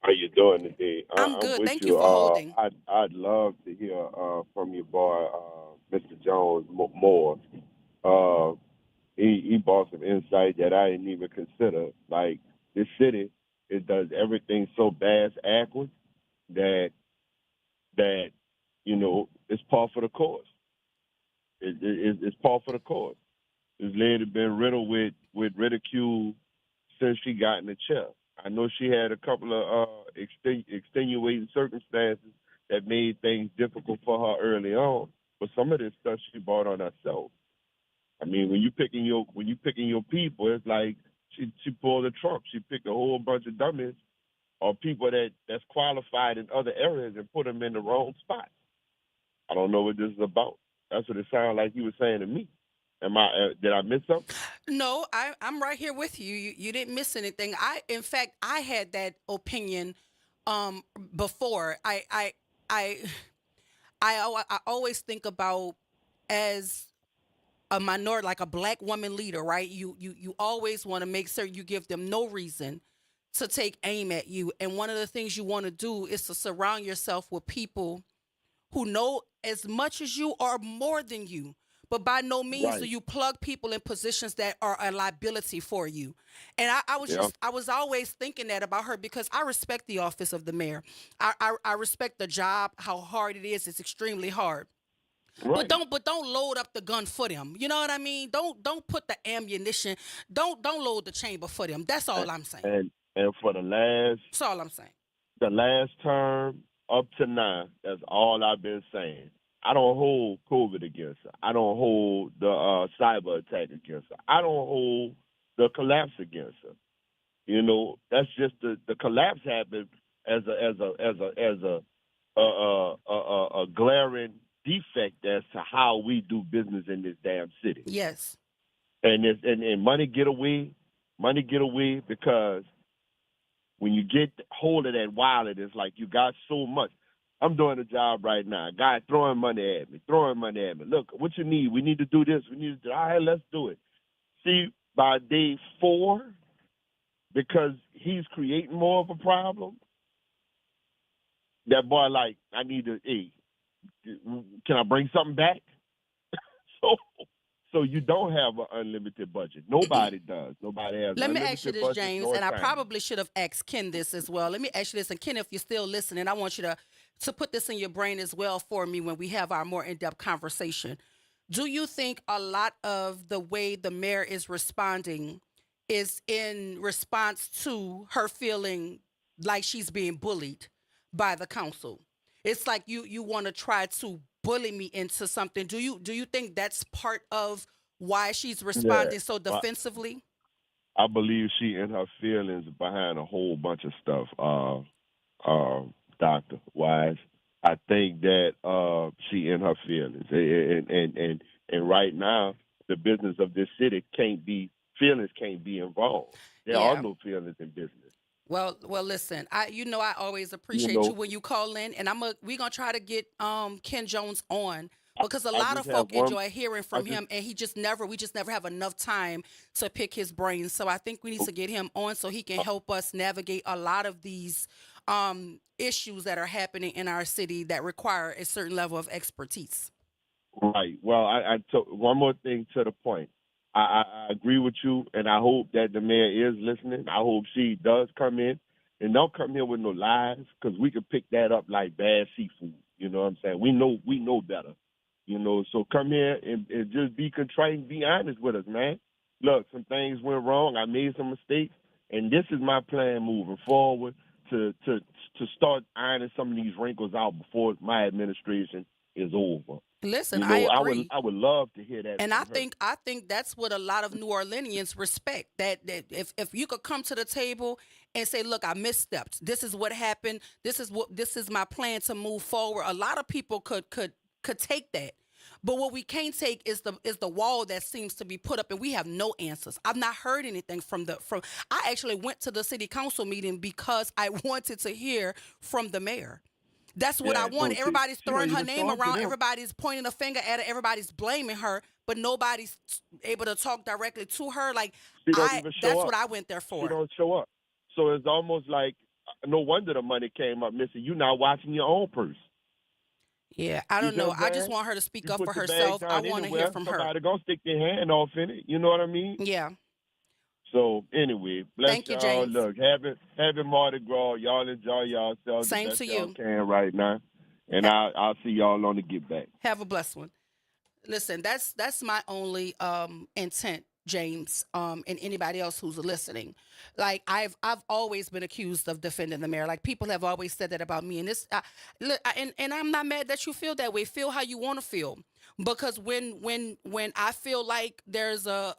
How you doing today? I'm good. With Thank you for holding. I'd love to hear from your boy, Mr. Jones more. He brought some insight that I didn't even consider. Like, this city, it does everything so bass-ackwards that it's par for the course. It's par for the course. This lady been riddled with ridicule since she got in the chair. I know she had a couple of extenuating circumstances that made things difficult for her early on, but some of this stuff she brought on herself. I mean, when you picking your people, it's like she pulled a Trump. She picked a whole bunch of dummies or people that's qualified in other areas and put them in the wrong spot. I don't know what this is about. That's what it sounded like he was saying to me. Did I miss something? No, I'm right here with you. You didn't miss anything. In fact, I had that opinion before. I always think about, as a minority, like a black woman leader, right? You always want to make certain you give them no reason to take aim at you. And one of the things you want to do is to surround yourself with people who know as much as you or more than you. But by no means do you plug people in positions that are a liability for you. And I was always thinking that about her, because I respect the office of the mayor. I respect the job, how hard it is. It's extremely hard. Right. But don't load up the gun for them. You know what I mean? Don't put the ammunition. Don't load the chamber for them. That's all I'm saying. And for that's all I'm saying. The last term up to now, that's all I've been saying. I don't hold COVID against her. I don't hold the cyber attack against her. I don't hold the collapse against her. You know, that's just the collapse happened as a glaring defect as to how we do business in this damn city. Yes. And money get away because when you get hold of that wallet, it's like you got so much. I'm doing a job right now. A guy throwing money at me. Look, what you need? We need to do this. All right, let's do it. See, by day 4, because he's creating more of a problem, that boy like, I need to, hey, can I bring something back? So you don't have an unlimited budget. Nobody does. Nobody has. Let me ask you this, James, and I probably should have asked Ken this as well. Let me ask you this, and Ken, if you're still listening, I want you to put this in your brain as well for me when we have our more in-depth conversation. Do you think a lot of the way the mayor is responding is in response to her feeling like she's being bullied by the council? It's like you want to try to bully me into something. Do you think that's part of why she's responding so defensively? I believe she in her feelings behind a whole bunch of stuff, Dr. Wise. I think that she in her feelings. And right now, the business of this city feelings can't be involved. There are no feelings in business. Well, listen. I always appreciate you when you call in, and we're gonna try to get Ken Jones on, because a lot of folk enjoy hearing from him, and we just never have enough time to pick his brain. So I think we need to get him on so he can help us navigate a lot of these issues that are happening in our city that require a certain level of expertise. Right. Well, I one more thing to the point. I agree with you, and I hope that the mayor is listening. I hope she does come in, and don't come here with no lies, because we could pick that up like bad seafood. You know what I'm saying? We know better. You know, so come here and just be contrite and be honest with us, man. Look, some things went wrong. I made some mistakes, and this is my plan moving forward to start ironing some of these wrinkles out before my administration is over. Listen, I agree. I would love to hear that. And I think that's what a lot of New Orleanians respect. That if you could come to the table and say, "Look, I misstepped. This is what happened. This is my plan to move forward." A lot of people could take that. But what we can't take is the wall that seems to be put up, and we have no answers. I've not heard anything from. I actually went to the city council meeting because I wanted to hear from the mayor. That's what Yeah, I want. so Everybody's she don't throwing her even name talk to around. them. Everybody's pointing a finger at her. Everybody's blaming her, but nobody's able to talk directly to her. Like, She don't even show that's up. what I went there She for. don't show up. So it's almost like, no wonder the money came up missing. You not watching your own purse. Yeah, I don't You know know. what I'm I just saying? want her to speak You up put for the bag herself. I down want to anywhere, hear from her. somebody gonna stick their hand off in it. You know what I mean? Yeah. So anyway, bless Thank you, y'all. James. Look, happy Mardi Gras. Y'all enjoy yourselves Same the best to y'all you. can right now. And I'll see y'all on the get back. Have a blessed one. Listen, that's my only intent, James, and anybody else who's listening. Like, I've always been accused of defending the mayor. Like, people have always said that about me, and this and I'm not mad that you feel that way. Feel how you want to feel, because when I feel like there's a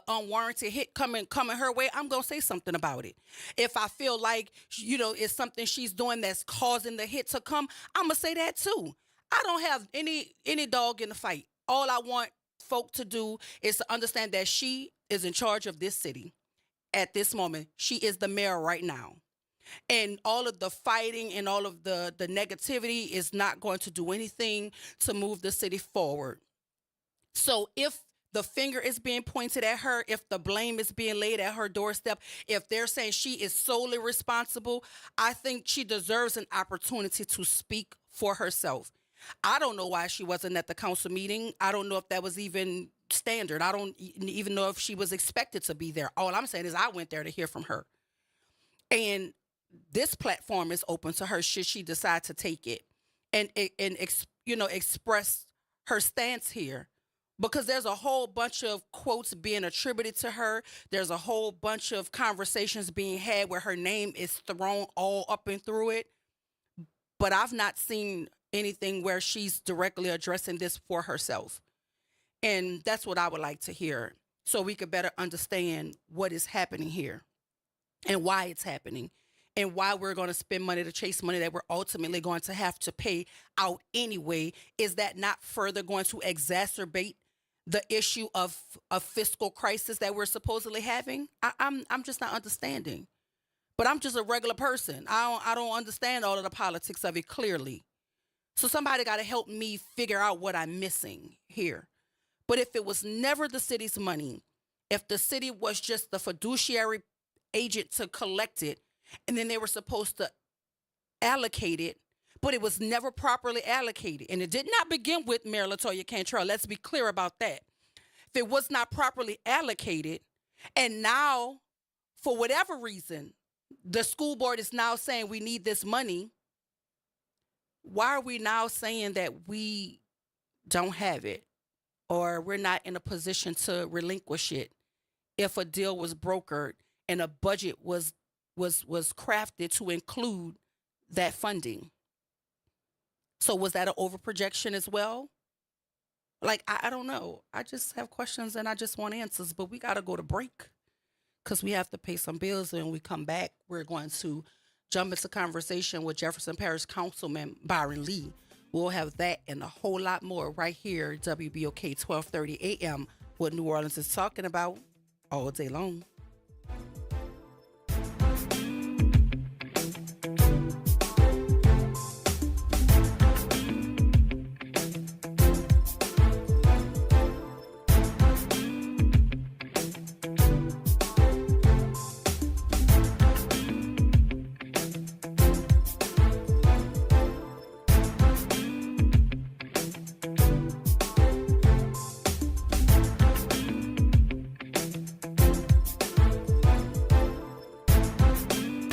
unwarranted hit coming her way, I'm gonna say something about it. If I feel like, it's something she's doing that's causing the hit to come, I'm gonna say that too. I don't have any dog in the fight. All I want folk to do is to understand that she is in charge of this city at this moment. She is the mayor right now. And all of the fighting and all of the negativity is not going to do anything to move the city forward. So if the finger is being pointed at her, if the blame is being laid at her doorstep, if they're saying she is solely responsible, I think she deserves an opportunity to speak for herself. I don't know why she wasn't at the council meeting. I don't know if that was even standard. I don't even know if she was expected to be there. All I'm saying is I went there to hear from her. And this platform is open to her should she decide to take it and express her stance here. Because there's a whole bunch of quotes being attributed to her. There's a whole bunch of conversations being had where her name is thrown all up and through it. But I've not seen anything where she's directly addressing this for herself. And that's what I would like to hear, so we could better understand what is happening here and why it's happening and why we're going to spend money to chase money that we're ultimately going to have to pay out anyway. Is that not further going to exacerbate the issue of a fiscal crisis that we're supposedly having? I'm just not understanding. But I'm just a regular person. I don't understand all of the politics of it clearly. So somebody got to help me figure out what I'm missing here. But if it was never the city's money, if the city was just the fiduciary agent to collect it, and then they were supposed to allocate it, but it was never properly allocated, and it did not begin with Mayor LaToya Cantrell. Let's be clear about that. If it was not properly allocated, and now, for whatever reason, the school board is now saying we need this money, why are we now saying that we don't have it or we're not in a position to relinquish it if a deal was brokered and a budget was crafted to include that funding? So was that an overprojection as well? Like, I don't know. I just have questions and I just want answers, but we got to go to break because we have to pay some bills. And when we come back, we're going to jump into conversation with Jefferson Parish Councilman Byron Lee. We'll have that and a whole lot more right here, WBOK 1230 AM, what New Orleans is talking about all day long.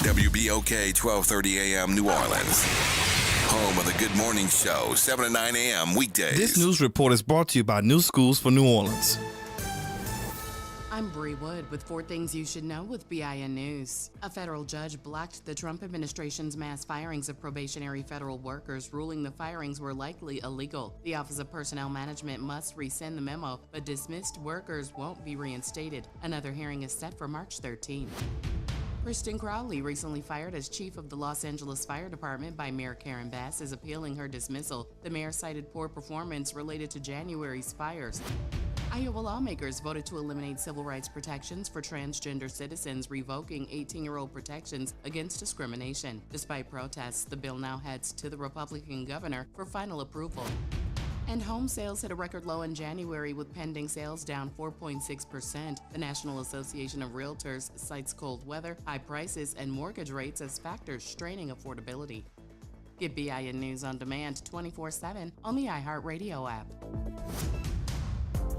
WBOK 1230 AM New Orleans. Home of the Good Morning Show, 7 to 9 a.m. weekdays. This news report is brought to you by New Schools for New Orleans. I'm Bree Wood with 4 Things You Should Know with BIN News. A federal judge blocked the Trump administration's mass firings of probationary federal workers, ruling the firings were likely illegal. The Office of Personnel Management must rescind the memo, but dismissed workers won't be reinstated. Another hearing is set for March 13th. Kristen Crowley, recently fired as chief of the Los Angeles Fire Department by Mayor Karen Bass, is appealing her dismissal. The mayor cited poor performance related to January's fires. Iowa lawmakers voted to eliminate civil rights protections for transgender citizens, revoking 18-year-old protections against discrimination. Despite protests, the bill now heads to the Republican governor for final approval. And home sales hit a record low in January, with pending sales down 4.6%. The National Association of Realtors cites cold weather, high prices, and mortgage rates as factors straining affordability. Get BIN News on demand 24/7 on the iHeartRadio app.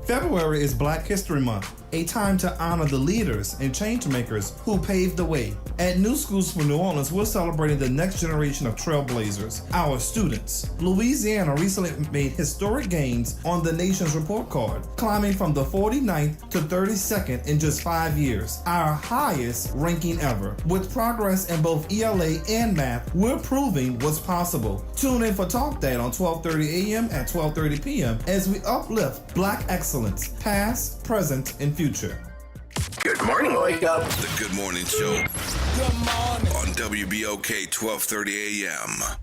February is Black History Month, a time to honor the leaders and change makers who paved the way. At New Schools for New Orleans, we're celebrating the next generation of trailblazers, our students. Louisiana recently made historic gains on the nation's report card, climbing from the 49th to 32nd in just 5 years, our highest ranking ever. With progress in both ELA and math, we're proving what's possible. Tune in for Talk That on 12:30 a.m. and 12:30 p.m. as we uplift Black excellence, past, present, and future. Good morning, Wake Up. The Good Morning Show. Good morning. On WBOK 1230 AM.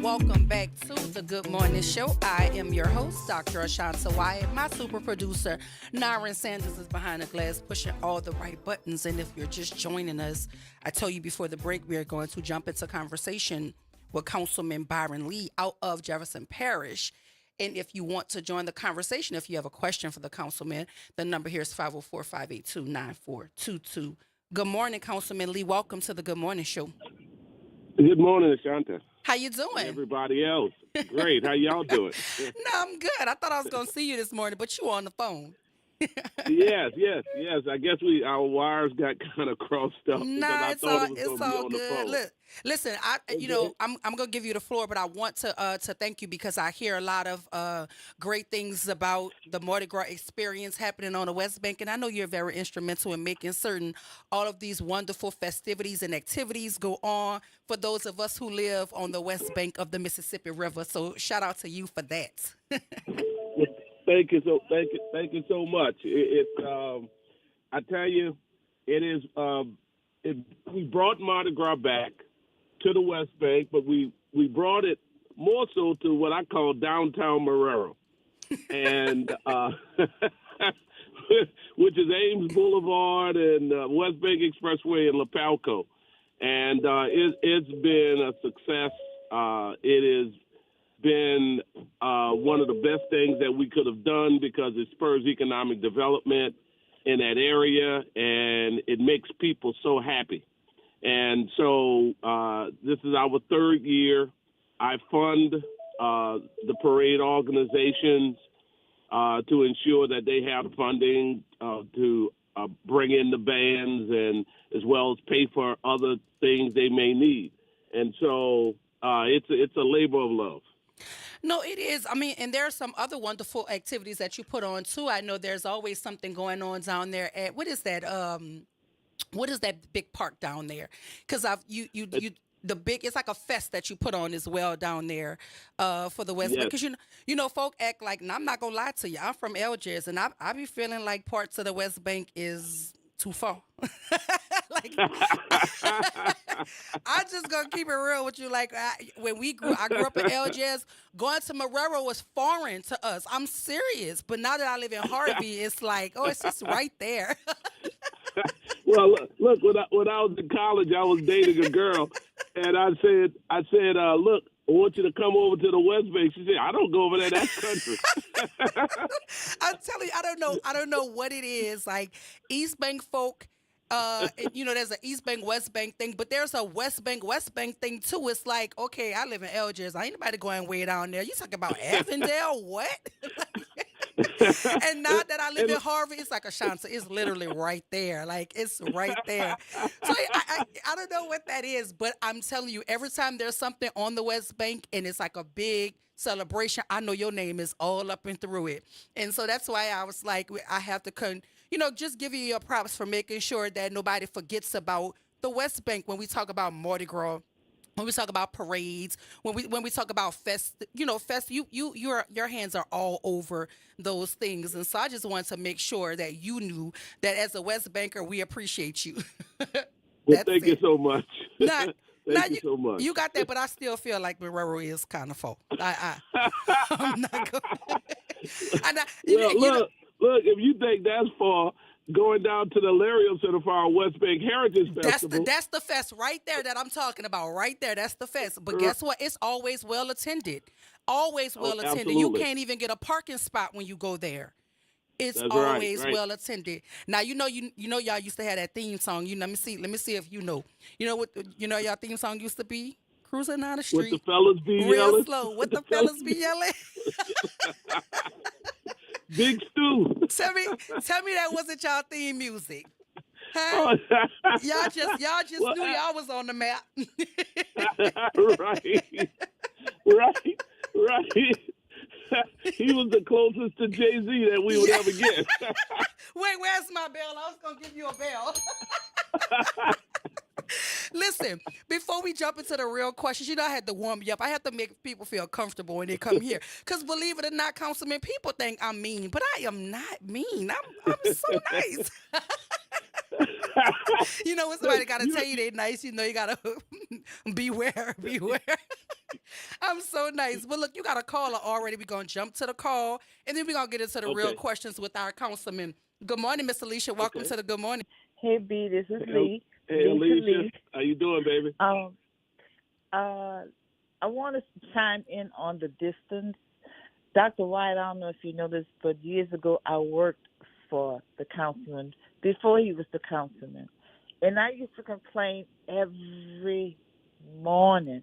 Welcome back to the Good Morning Show. I am your host, Dr. Ashanta Wyatt. My super producer, Naren Sanders, is behind the glass pushing all the right buttons. And if you're just joining us, I told you before the break, we are going to jump into conversation with Councilman Byron Lee out of Jefferson Parish. And if you want to join the conversation, if you have a question for the councilman, the number here is 504-582-9422. Good morning, Councilman Lee. Welcome to the Good Morning Show. Good morning, Ashanta. How you doing? And everybody else. Great. How y'all doing? No, I'm good. I thought I was going to see you this morning, but you were on the phone. Yes. I guess our wires got kind of crossed up. Nah, it's all good. Listen, I'm gonna give you the floor, but I want to thank you because I hear a lot of great things about the Mardi Gras experience happening on the West Bank, and I know you're very instrumental in making certain all of these wonderful festivities and activities go on for those of us who live on the West Bank of the Mississippi River. So shout out to you for that. Thank you so much. I tell you, it is. We brought Mardi Gras back to the West Bank, but we brought it more so to what I call downtown Marrero, and which is Ames Boulevard and West Bank Expressway in Lapalco, and it's been a success. It is been one of the best things that we could have done because it spurs economic development in that area, and it makes people so happy. And so this is our third year. I fund the parade organizations to ensure that they have funding to bring in the bands and as well as pay for other things they may need. And so it's a labor of love. No, it is. I mean, and there are some other wonderful activities that you put on too. I know there's always something going on down there at what is that big park down there? Because it's like a fest that you put on as well down there for the West Bank. Because you know, folk act like, and I'm not gonna lie to you, I'm from Algiers, and I be feeling like parts of the West Bank is too far. Like, I'm just gonna keep it real with you. Like I grew up in Algiers. Going to Marrero was foreign to us. I'm serious. But now that I live in Harvey, it's like, oh, it's just right there. Well, look, when I was in college, I was dating a girl, and I said, look, I want you to come over to the West Bank. She said, I don't go over there. That's country. I'm telling you, I don't know what it is. Like East Bank folk, there's an East Bank, West Bank thing, but there's a West Bank thing too. It's like, okay, I live in Algiers. I ain't nobody going way down there. You talking about Avondale? What? And now that I live in Harvard, it's like Ashanti. It's literally right there. Like, it's right there. So I don't know what that is, but I'm telling you, every time there's something on the West Bank and it's like a big celebration, I know your name is all up and through it. And so that's why I was like, I have to, just give you your props for making sure that nobody forgets about the West Bank when we talk about Mardi Gras. When we talk about parades, when we talk about your hands are all over those things, and so I just wanted to make sure that you knew that as a West Banker, we appreciate you. Well, thank you so much. Thank you so much. You got that, but I still feel like Marrero is kind of full. I'm not going. Look, if you think that's for going down to the Larium Center for our West Bank Heritage Festival. That's the fest right there that I'm talking about. Right there, that's the fest. But guess what? It's always well attended. Always well attended. Absolutely. You can't even get a parking spot when you go there. It's That's always right. well attended. Now you know y'all used to have that theme song. Let me see if you know. You know what y'all theme song used to be? Cruising down the street. What the fellas be real yelling. slow. What the fellas be yelling? Big Stu. Tell me that wasn't y'all theme music. Huh? Y'all just knew y'all was on the map. Right. He was the closest to Jay-Z that we would ever get. Wait, where's my bell? I was gonna give you a bell. Listen, before we jump into the real questions, I had to warm you up. I have to make people feel comfortable when they come here. Because believe it or not, Councilman, people think I'm mean, but I am not mean. I'm so nice. When somebody got to tell you they're nice, you got to beware. I'm so nice. But look, you got a caller already. We're going to jump to the call, and then we're going to get into the real questions with our councilman. Good morning, Miss Alicia. Welcome to the Good Morning. Hey, B, this is Lee. Hey, Alicia. How you doing, baby? I want to chime in on the distance. Dr. White, I don't know if you know this, but years ago I worked for the councilman before he was the councilman. And I used to complain every morning.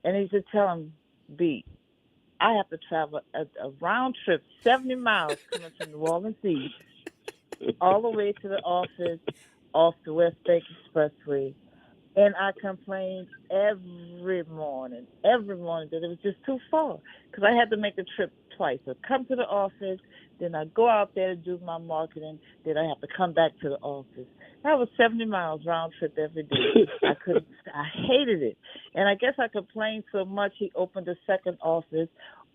And he used to tell him, B, I have to travel a round trip, 70 miles coming from New Orleans East, all the way to the office off the West Bank Expressway. And I complained every morning that it was just too far because I had to make the trip twice. I'd come to the office, then I'd go out there to do my marketing, then I have to come back to the office. That was 70 miles round trip every day. I hated it. And I guess I complained so much he opened a second office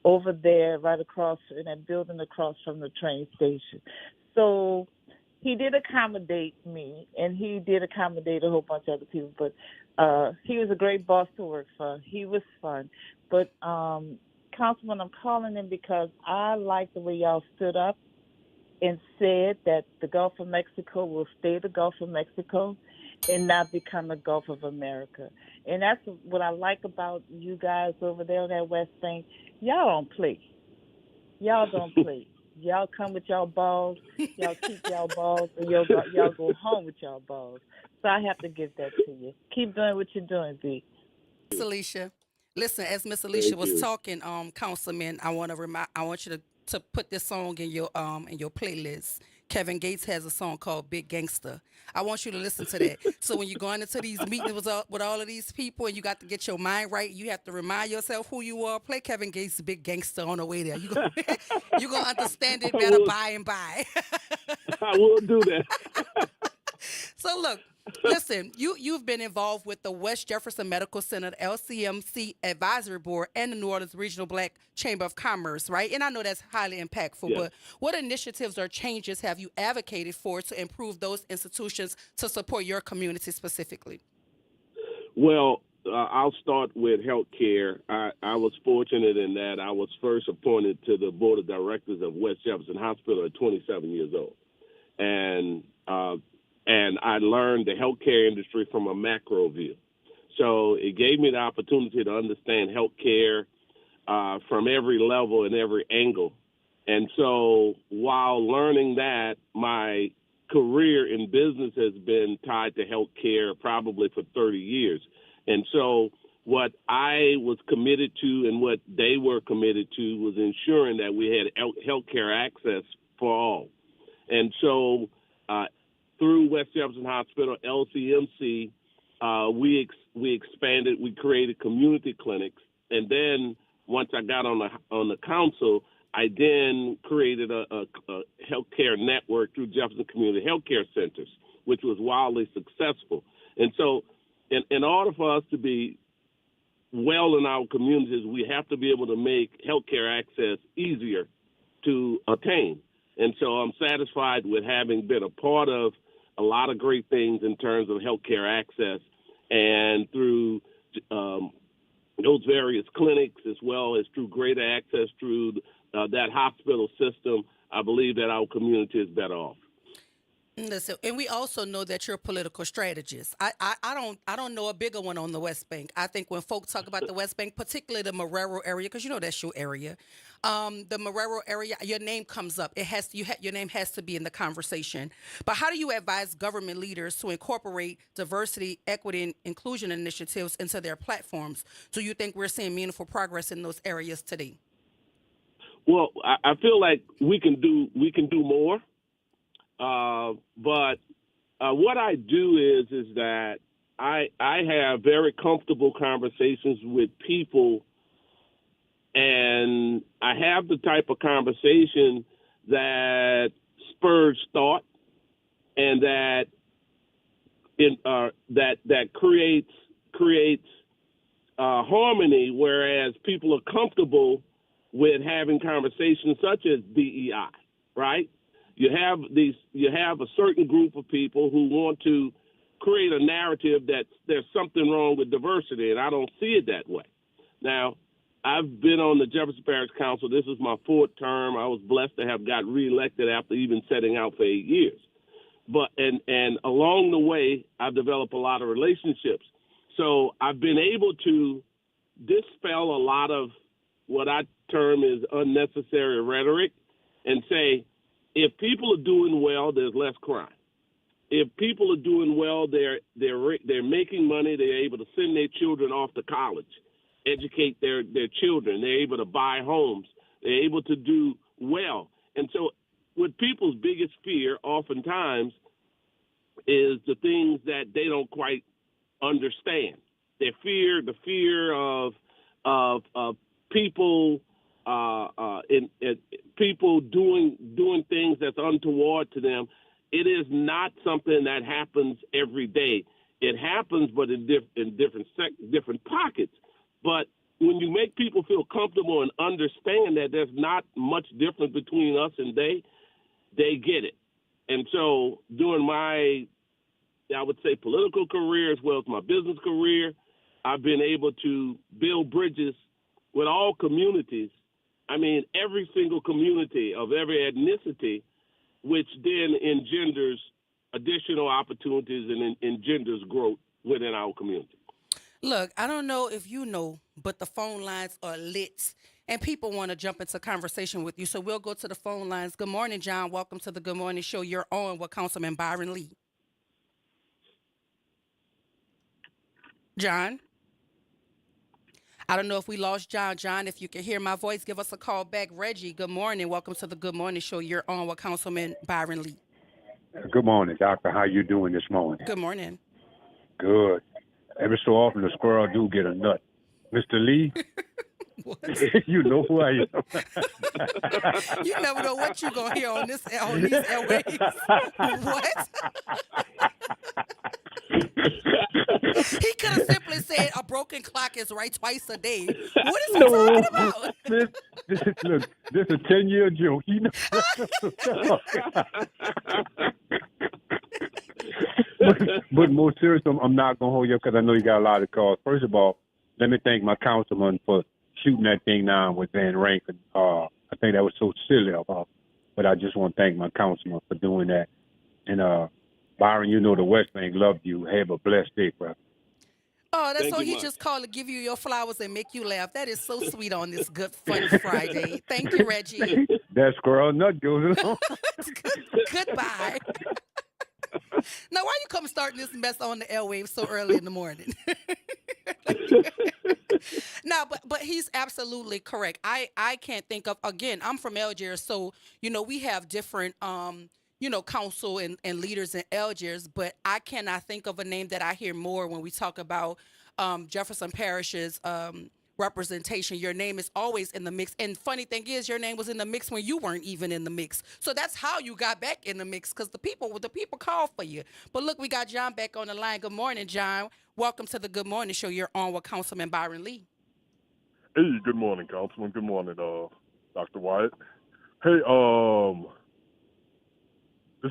over there right across in that building across from the train station. So he did accommodate me, and he did accommodate a whole bunch of other people, but he was a great boss to work for. He was fun. But, Councilman, I'm calling in because I like the way y'all stood up and said that the Gulf of Mexico will stay the Gulf of Mexico and not become the Gulf of America. And that's what I like about you guys over there on that West Bank. Y'all don't play. Y'all come with y'all balls, y'all keep y'all balls, and y'all go home with y'all balls. So I have to give that to you. Keep doing what you're doing, B. Miss Alicia, listen, as Miss Alicia was talking, Councilman, I want you to put this song in your playlist. Kevin Gates has a song called Big Gangster. I want you to listen to that. So when you're going into these meetings with all of these people and you got to get your mind right, you have to remind yourself who you are. Play Kevin Gates' Big Gangster on the way there. You're going to understand it better by and by. I will do that. So look, listen, you've been involved with the West Jefferson Medical Center, the LCMC Advisory Board, and the New Orleans Regional Black Chamber of Commerce, right? And I know that's highly impactful, but what initiatives or changes have you advocated for to improve those institutions to support your community specifically? Well, I'll start with healthcare. I was fortunate in that I was first appointed to the board of directors of West Jefferson Hospital at 27 years old. And and I learned the healthcare industry from a macro view. So it gave me the opportunity to understand healthcare from every level and every angle. And so while learning that, my career in business has been tied to healthcare probably for 30 years. And so what I was committed to and what they were committed to was ensuring that we had healthcare access for all. And so through West Jefferson Hospital, LCMC, we expanded, we created community clinics. And then once I got on the council, I then created a healthcare network through Jefferson Community Healthcare Centers, which was wildly successful. And so in order for us to be well in our communities, we have to be able to make healthcare access easier to attain. And so I'm satisfied with having been a part of a lot of great things in terms of healthcare access, and through those various clinics, as well as through greater access through that hospital system, I believe that our community is better off. Listen, and we also know that you're a political strategist. I don't know a bigger one on the West Bank. I think when folks talk about the West Bank, particularly the Marrero area, because you know that's your area, the Marrero area, your name comes up. Your name has to be in the conversation. But how do you advise government leaders to incorporate diversity, equity, and inclusion initiatives into their platforms? Do you think we're seeing meaningful progress in those areas today? Well, I feel like we can do more. But what I do is that I have very comfortable conversations with people, and I have the type of conversation that spurs thought and that creates harmony, whereas people are comfortable with having conversations such as DEI, right? You have a certain group of people who want to create a narrative that there's something wrong with diversity, and I don't see it that way. Now, I've been on the Jefferson Parish Council. This is my fourth term. I was blessed to have got reelected after even setting out for 8 years. But and along the way, I've developed a lot of relationships. So I've been able to dispel a lot of what I term is unnecessary rhetoric and say, if people are doing well, there's less crime. If people are doing well, they're making money. They're able to send their children off to college, educate their children. They're able to buy homes. They're able to do well. And so what people's biggest fear oftentimes is the things that they don't quite understand. The fear of people people doing things that's untoward to them. It is not something that happens every day. It happens, but in different pockets. But when you make people feel comfortable and understand that there's not much difference between us and they get it. And so during my, I would say, political career as well as my business career, I've been able to build bridges with all communities. I mean, every single community of every ethnicity, which then engenders additional opportunities and engenders growth within our community. Look, I don't know if you know, but the phone lines are lit, and people want to jump into conversation with you. So we'll go to the phone lines. Good morning, John. Welcome to the Good Morning Show. You're on with Councilman Byron Lee. John? I don't know if we lost John. John, if you can hear my voice, give us a call back. Reggie, good morning. Welcome to the Good Morning Show. You're on with Councilman Byron Lee. Good morning, Doctor. How you doing this morning? Good morning. Good. Every so often, the squirrel do get a nut. Mr. Lee, you know who I am. You never know what you're going to hear on these airwaves. What? He could have simply said a broken clock is right twice a day. What is he talking about? This is a 10-year joke. You know? but more serious, I'm not going to hold you because I know you got a lot of calls. First of all, let me thank my councilman for shooting that thing down with Van Rankin. I think that was so silly of her. But I just want to thank my councilman for doing that. And Byron, you know the West Bank loved you. Have a blessed day, bro. Oh, that's Thank so you he much. just called to give you your flowers and make you laugh. That is so sweet on this Good Fun Friday. Thank you, Reggie. That squirrel nut goes on. Goodbye. Now, why you come starting this mess on the airwaves so early in the morning? No, but he's absolutely correct. I can't think of, again, I'm from Algiers, so, we have different, council and leaders in Algiers, but I cannot think of a name that I hear more when we talk about Jefferson Parish's representation. Your name is always in the mix. And funny thing is, your name was in the mix when you weren't even in the mix. So that's how you got back in the mix, because the people called for you. But look, we got John back on the line. Good morning, John. Welcome to the Good Morning Show. You're on with Councilman Byron Lee. Hey, good morning, Councilman. Good morning, Dr. Wyatt. Hey,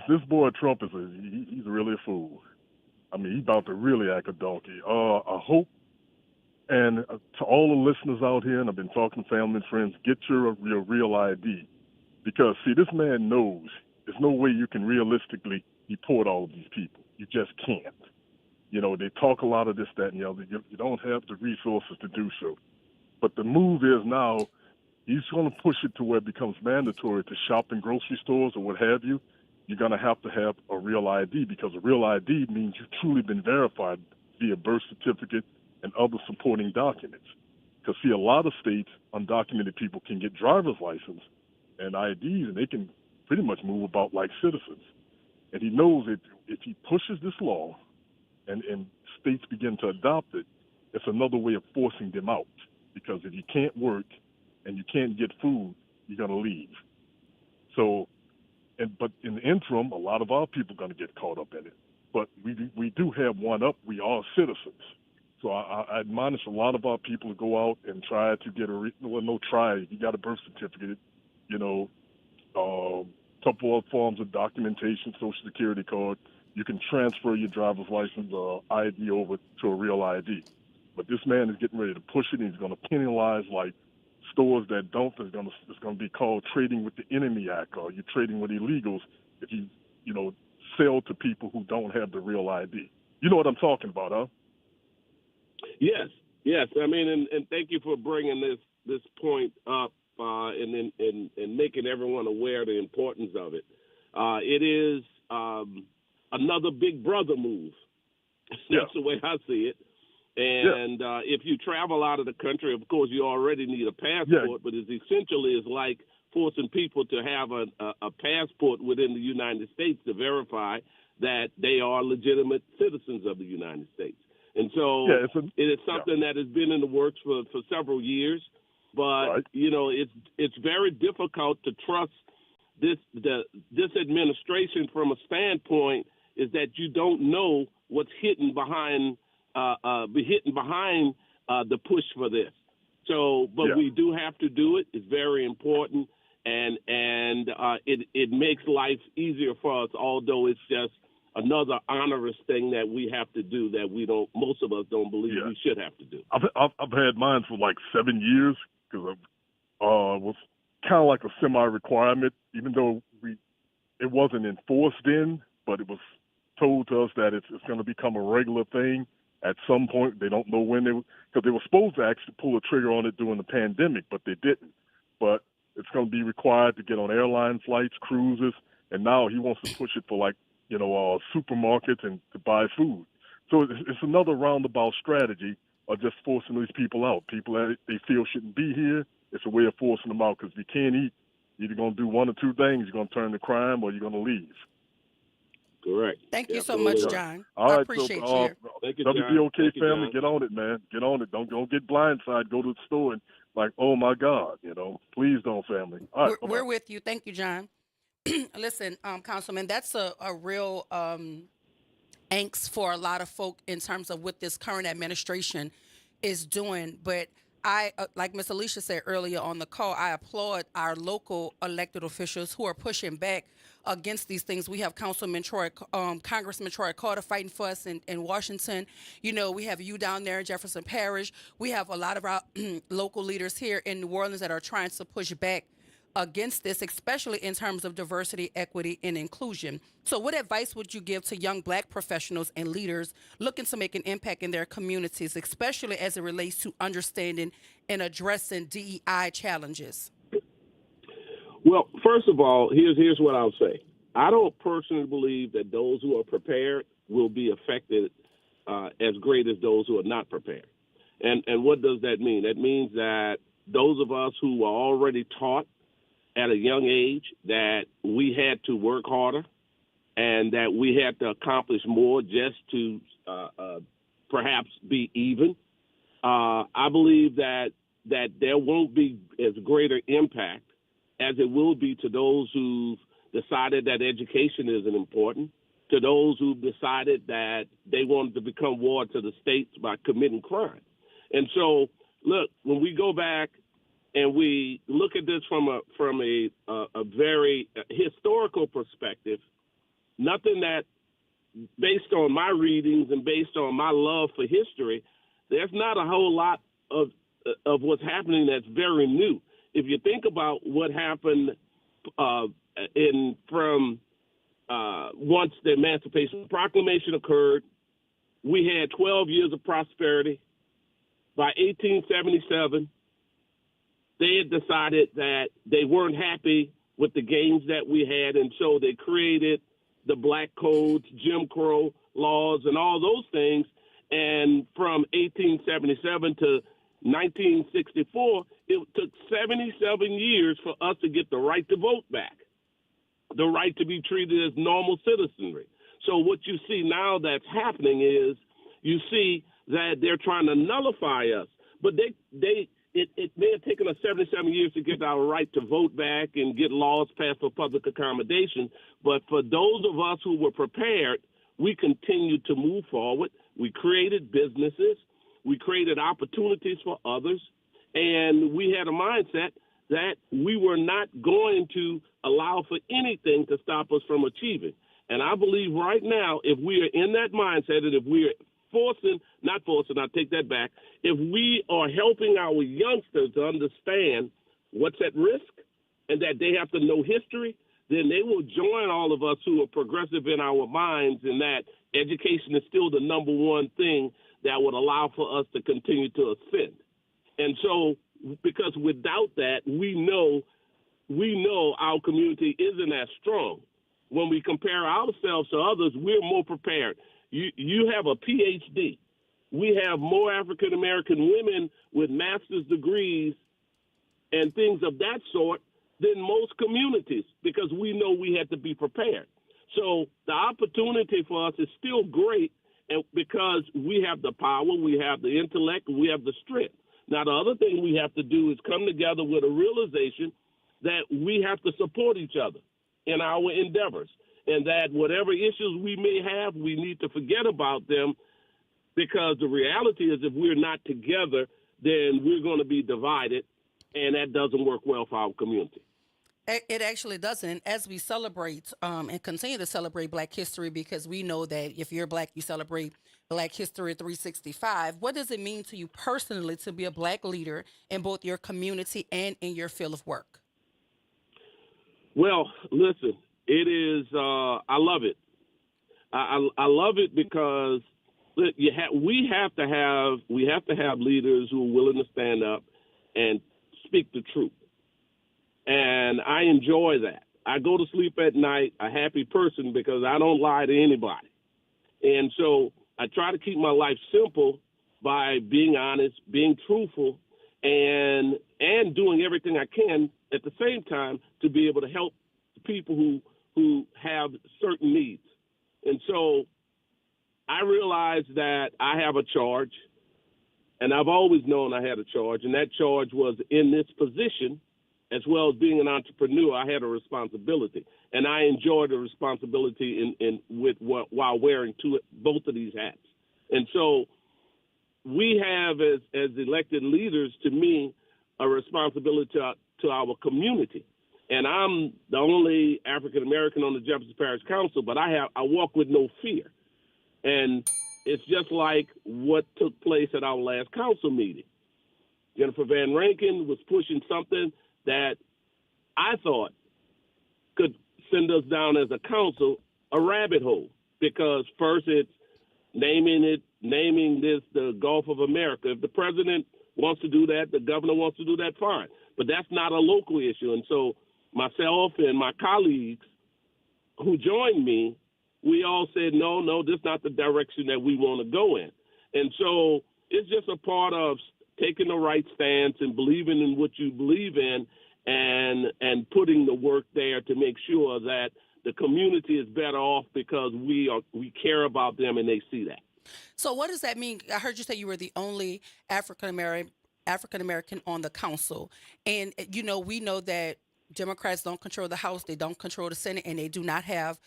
this boy Trump he's really a fool. I mean, he's about to really act a donkey. I hope, and to all the listeners out here, and I've been talking to family and friends, get your real ID. Because, see, this man knows there's no way you can realistically deport all of these people. You just can't. They talk a lot of this, that, and the other. You don't have the resources to do so. But the move is now he's going to push it to where it becomes mandatory to shop in grocery stores or what have you. You're going to have a real ID, because a real ID means you've truly been verified via birth certificate and other supporting documents. Because, see, a lot of states, undocumented people can get driver's license and IDs, and they can pretty much move about like citizens. And he knows that if he pushes this law and states begin to adopt it, it's another way of forcing them out. Because if you can't work and you can't get food, you're going to leave. So, but in the interim, a lot of our people are going to get caught up in it. But we do have one up. We are citizens. So I admonish a lot of our people to go out and try to get you got a birth certificate, couple of forms of documentation, Social Security card. You can transfer your driver's license or ID over to a real ID. But this man is getting ready to push it, and he's going to penalize like stores that don't. It's going to be called Trading with the Enemy Act, or you're trading with illegals if you sell to people who don't have the real ID. You know what I'm talking about, huh? Yes. I mean, and thank you for bringing this point up and making everyone aware of the importance of it. It is another big brother move. That's the way I see it. And if you travel out of the country, of course, you already need a passport, but it's essentially is like forcing people to have a passport within the United States to verify that they are legitimate citizens of the United States. And so it is something that has been in the works for several years. But, it's very difficult to trust this administration from a standpoint is that you don't know what's hidden behind the push for this. So, but we do have to do it. It's very important, and it makes life easier for us. Although it's just another onerous thing that we have to do that most of us don't believe we should have to do. I've had mine for like 7 years because it was kind of like a semi-requirement, even though it wasn't enforced then, but it was told to us that it's going to become a regular thing at some point. They don't know when because they were supposed to actually pull a trigger on it during the pandemic, but they didn't. But it's going to be required to get on airline flights, cruises, and now he wants to push it for supermarkets and to buy food. So it's another roundabout strategy of just forcing these people out. People that they feel shouldn't be here, it's a way of forcing them out, because if you can't eat, you're either going to do one or two things. You're going to turn to crime or you're going to leave. Correct. Thank you so much, John. All I right, appreciate so, you. Thank you, John. WBOK Thank you, family, John. get on it, man. Get on it. Don't get blindsided. Go to the store and oh my God, please don't, family. All right, We're with you. Thank you, John. Listen, Councilman, that's a real angst for a lot of folk in terms of what this current administration is doing. But I, like Ms. Alicia said earlier on the call, I applaud our local elected officials who are pushing back against these things. We have Congressman Troy Carter fighting for us in Washington. We have you down there in Jefferson Parish. We have a lot of our local leaders here in New Orleans that are trying to push back against this, especially in terms of diversity, equity, and inclusion. So what advice would you give to young Black professionals and leaders looking to make an impact in their communities, especially as it relates to understanding and addressing DEI challenges? Well, first of all, here's what I'll say. I don't personally believe that those who are prepared will be affected as great as those who are not prepared. And what does that mean? That means that those of us who are already taught at a young age that we had to work harder and that we had to accomplish more just to perhaps be even, I believe that there won't be as greater impact as it will be to those who've decided that education isn't important, to those who've decided that they wanted to become wards of the states by committing crime. And so, look, when we go back and we look at this from a very historical perspective, nothing that, based on my readings and based on my love for history, there's not a whole lot of what's happening that's very new. If you think about what happened once the Emancipation Proclamation occurred, we had 12 years of prosperity. By 1877, they had decided that they weren't happy with the gains that we had, and so they created the Black Codes, Jim Crow laws, and all those things. And from 1877 to 1964, it took 77 years for us to get the right to vote back, the right to be treated as normal citizenry. So what you see now that's happening is you see that they're trying to nullify us, but it may have taken us 77 years to get our right to vote back and get laws passed for public accommodation. But for those of us who were prepared, we continued to move forward. We created businesses. We created opportunities for others. And we had a mindset that we were not going to allow for anything to stop us from achieving. And I believe right now, if we are in that mindset and if we are I take that back, if we are helping our youngsters to understand what's at risk and that they have to know history, then they will join all of us who are progressive in our minds, and that education is still the number one thing that would allow for us to continue to ascend. And so, because without that, we know our community isn't as strong. When we compare ourselves to others, we're more prepared. You have a PhD. We have more African-American women with master's degrees and things of that sort than most communities, because we know we had to be prepared. So the opportunity for us is still great, and because we have the power, we have the intellect, we have the strength. Now, the other thing we have to do is come together with a realization that we have to support each other in our endeavors, and that whatever issues we may have, we need to forget about them, because the reality is if we're not together, then we're going to be divided, and that doesn't work well for our community. It actually doesn't. And as we celebrate and continue to celebrate Black history, because we know that if you're Black, you celebrate Black History 365, what does it mean to you personally to be a Black leader in both your community and in your field of work? Well, listen, it is, I love it. I love it because we have to have leaders who are willing to stand up and speak the truth. And I enjoy that. I go to sleep at night a happy person because I don't lie to anybody. And so I try to keep my life simple by being honest, being truthful, and doing everything I can at the same time to be able to help people who have certain needs. And so I realized that I have a charge, and I've always known I had a charge, and that charge was in this position. As well as being an entrepreneur, I had a responsibility, and I enjoyed the responsibility while wearing both of these hats. And so we have, as elected leaders, to me, a responsibility to our community. And I'm the only African American on the Jefferson Parish Council, but I walk with no fear. And it's just like what took place at our last council meeting. Jennifer Van Rankin was pushing something that I thought could send us down as a council a rabbit hole, because first it's naming this the Gulf of America. If the president wants to do that, the governor wants to do that, fine. But that's not a local issue. And so myself and my colleagues who joined me, we all said, no, this is not the direction that we want to go in. And so it's just a part of taking the right stance and believing in what you believe in, and putting the work there to make sure that the community is better off because we care about them and they see that. So what does that mean? I heard you say you were the only African American on the council. And, we know that Democrats don't control the House, they don't control the Senate, and they do not have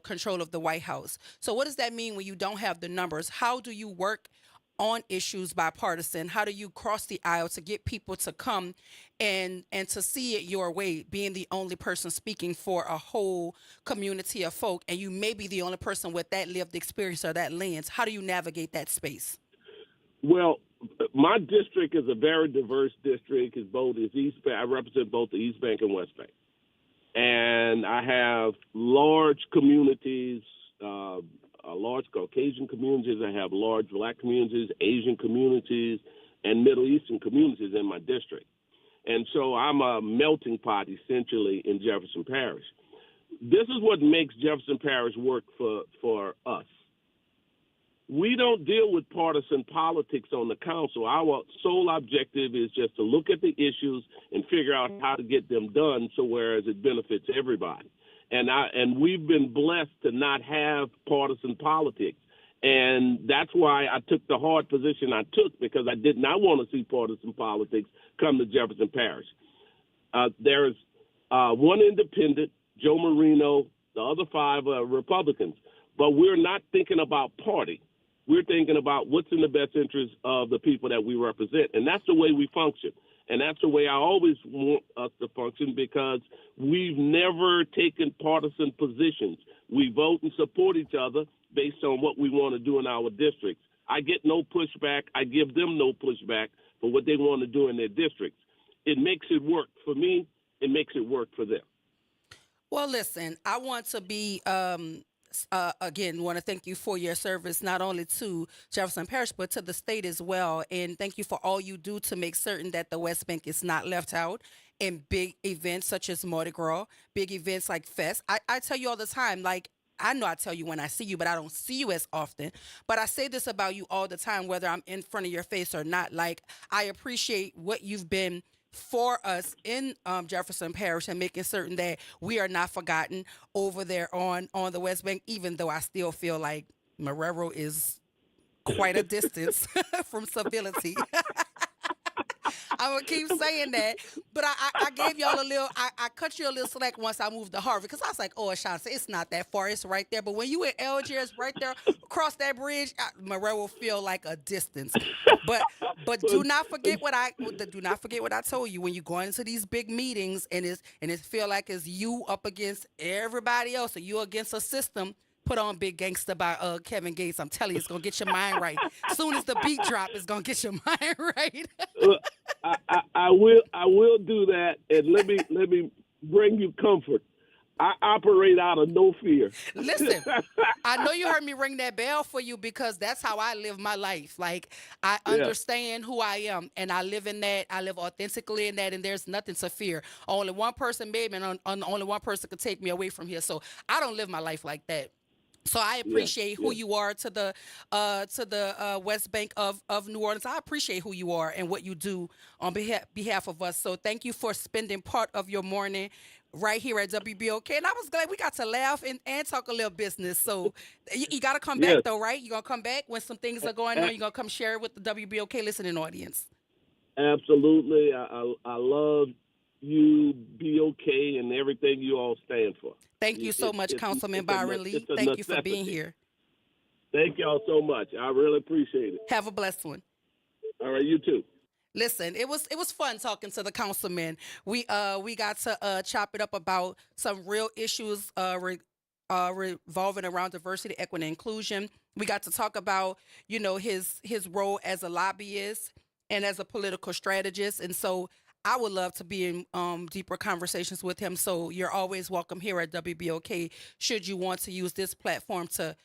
control of the White House. So what does that mean when you don't have the numbers? How do you work on issues bipartisan? How do you cross the aisle to get people to come and to see it your way, being the only person speaking for a whole community of folk, and you may be the only person with that lived experience or that lens? How do you navigate that space? Well, my district is a very diverse district. I represent both the East Bank and West Bank. And I have large communities, large Caucasian communities. I have large Black communities, Asian communities, and Middle Eastern communities in my district. And so I'm a melting pot, essentially, in Jefferson Parish. This is what makes Jefferson Parish work for us. We don't deal with partisan politics on the council. Our sole objective is just to look at the issues and figure out how to get them done whereas it benefits everybody. And we've been blessed to not have partisan politics. And that's why I took the hard position I took, because I did not want to see partisan politics come to Jefferson Parish. There's one independent, Joe Marino, the other 5 are Republicans. But we're not thinking about party. We're thinking about what's in the best interest of the people that we represent. And that's the way we function. And that's the way I always want us to function, because we've never taken partisan positions. We vote and support each other based on what we want to do in our districts. I get no pushback. I give them no pushback for what they want to do in their districts. It makes it work for me. It makes it work for them. Well, listen, I want to be again, want to thank you for your service, not only to Jefferson Parish, but to the state as well. And thank you for all you do to make certain that the West Bank is not left out in big events such as Mardi Gras, big events like Fest. I tell you all the time, like, I know I tell you when I see you, but I don't see you as often. But I say this about you all the time, whether I'm in front of your face or not. Like, I appreciate what you've been for us in Jefferson Parish, and making certain that we are not forgotten over there on the West Bank, even though I still feel like Marrero is quite a distance from civility. I'm going to keep saying that. But I gave y'all a little, I cut you a little slack once I moved to Harvard, because I was like, oh, Ashanti, it's not that far. It's right there. But when you in Algiers, right there, across that bridge, Marrero will feel like a distance. But do not forget what I told you when you go into these big meetings and it feel like it's you up against everybody else, or you against a system. Put on Big Gangsta by Kevin Gates. I'm telling you, it's gonna get your mind right. As soon as the beat drop, it's gonna get your mind right. I will do that, and let me bring you comfort. I operate out of no fear. Listen, I know you heard me ring that bell for you, because that's how I live my life. Like, I understand who I am, and I live in that. I live authentically in that, and there's nothing to fear. Only one person made me, and only one person could take me away from here. So I don't live my life like that. So I appreciate who you are to the West Bank of New Orleans. I appreciate who you are and what you do on behalf of us. So thank you for spending part of your morning right here at WBOK. And I was glad we got to laugh and talk a little business. So you got to come back, though, right? You're going to come back when some things are going on. You're going to come share it with the WBOK listening audience. Absolutely. I love you, BOK, and everything you all stand for. Thank you so much, Councilman Byron Lee. Thank you for being here. Thank y'all so much. I really appreciate it. Have a blessed one. All right, you too. Listen, it was fun talking to the councilman. We got to chop it up about some real issues revolving around diversity, equity, and inclusion. We got to talk about, his role as a lobbyist and as a political strategist. And so I would love to be in deeper conversations with him. So you're always welcome here at WBOK should you want to use this platform to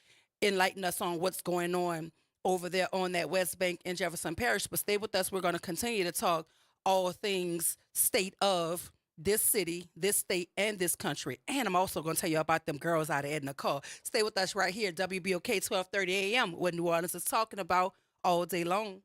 enlighten us on what's going on over there on that West Bank in Jefferson Parish. But stay with us. We're going to continue to talk all things state of this city, this state, and this country. And I'm also going to tell you about them girls out of Edna Call. Stay with us right here at WBOK 1230 a.m. what New Orleans is talking about all day long.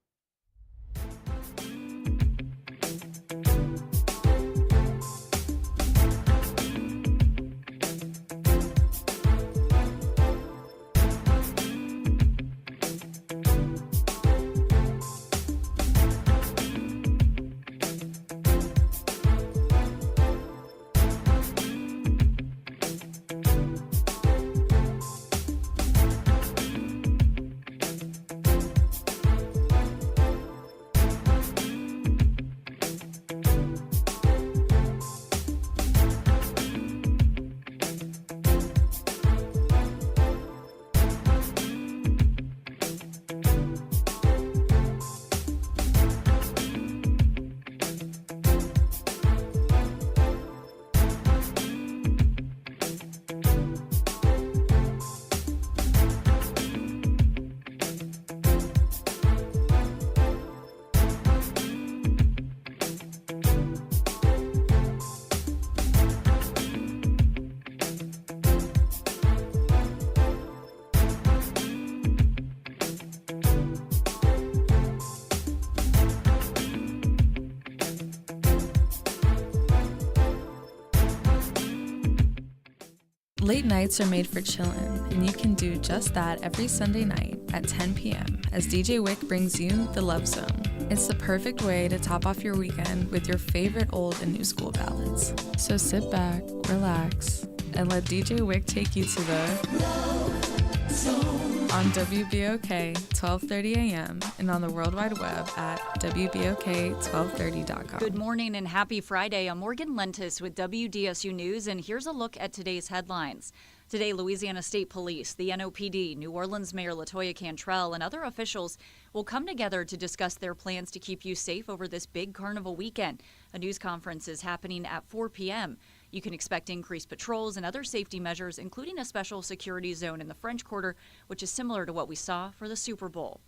Late nights are made for chillin', and you can do just that every Sunday night at 10 p.m. as DJ Wick brings you The Love Zone. It's the perfect way to top off your weekend with your favorite old and new school ballads. So sit back, relax, and let DJ Wick take you to the Love Zone on WBOK 1230 a.m. and on the World Wide Web at WBOK1230.com. Good morning and happy Friday. I'm Morgan Lentis with WDSU News, and here's a look at today's headlines. Today, Louisiana State Police, the NOPD, New Orleans Mayor LaToya Cantrell, and other officials will come together to discuss their plans to keep you safe over this big carnival weekend. A news conference is happening at 4 p.m. You can expect increased patrols and other safety measures, including a special security zone in the French Quarter, which is similar to what we saw for the Super Bowl.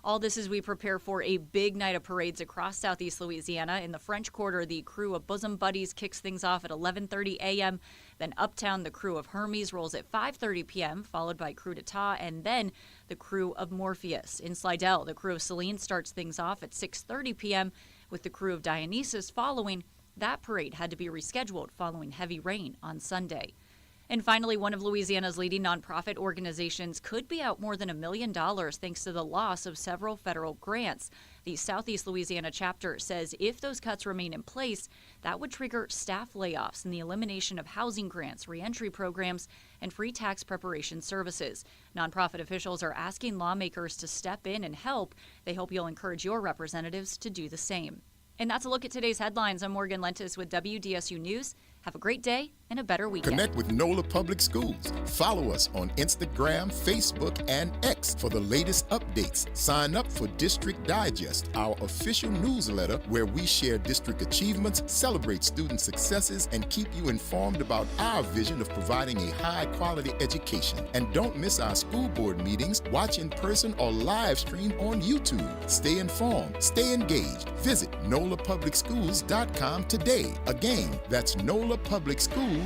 All this as we prepare for a big night of parades across Southeast Louisiana. In the French Quarter, the crew of Bosom Buddies kicks things off at 11:30 a.m. Then Uptown, the crew of Hermes rolls at 5:30 p.m., followed by Crew d'Etat, and then the crew of Morpheus. In Slidell, the crew of Celine starts things off at 6:30 p.m., with the crew of Dionysus following. That parade had to be rescheduled following heavy rain on Sunday. And finally, one of Louisiana's leading nonprofit organizations could be out more than $1 million thanks to the loss of several federal grants. The Southeast Louisiana chapter says if those cuts remain in place, that would trigger staff layoffs and the elimination of housing grants, reentry programs, and free tax preparation services. Nonprofit officials are asking lawmakers to step in and help. They hope you'll encourage your representatives to do the same. And that's a look at today's headlines. I'm Morgan Lentis with WDSU News. Have a great day and a better weekend. Connect with NOLA Public Schools. Follow us on Instagram, Facebook, and X for the latest updates. Sign up for District Digest, our official newsletter where we share district achievements, celebrate student successes, and keep you informed about our vision of providing a high-quality education. And don't miss our school board meetings. Watch in person or live stream on YouTube. Stay informed. Stay engaged. Visit NOLAPublicSchools.com today. Again, that's NOLAPublicSchools.com.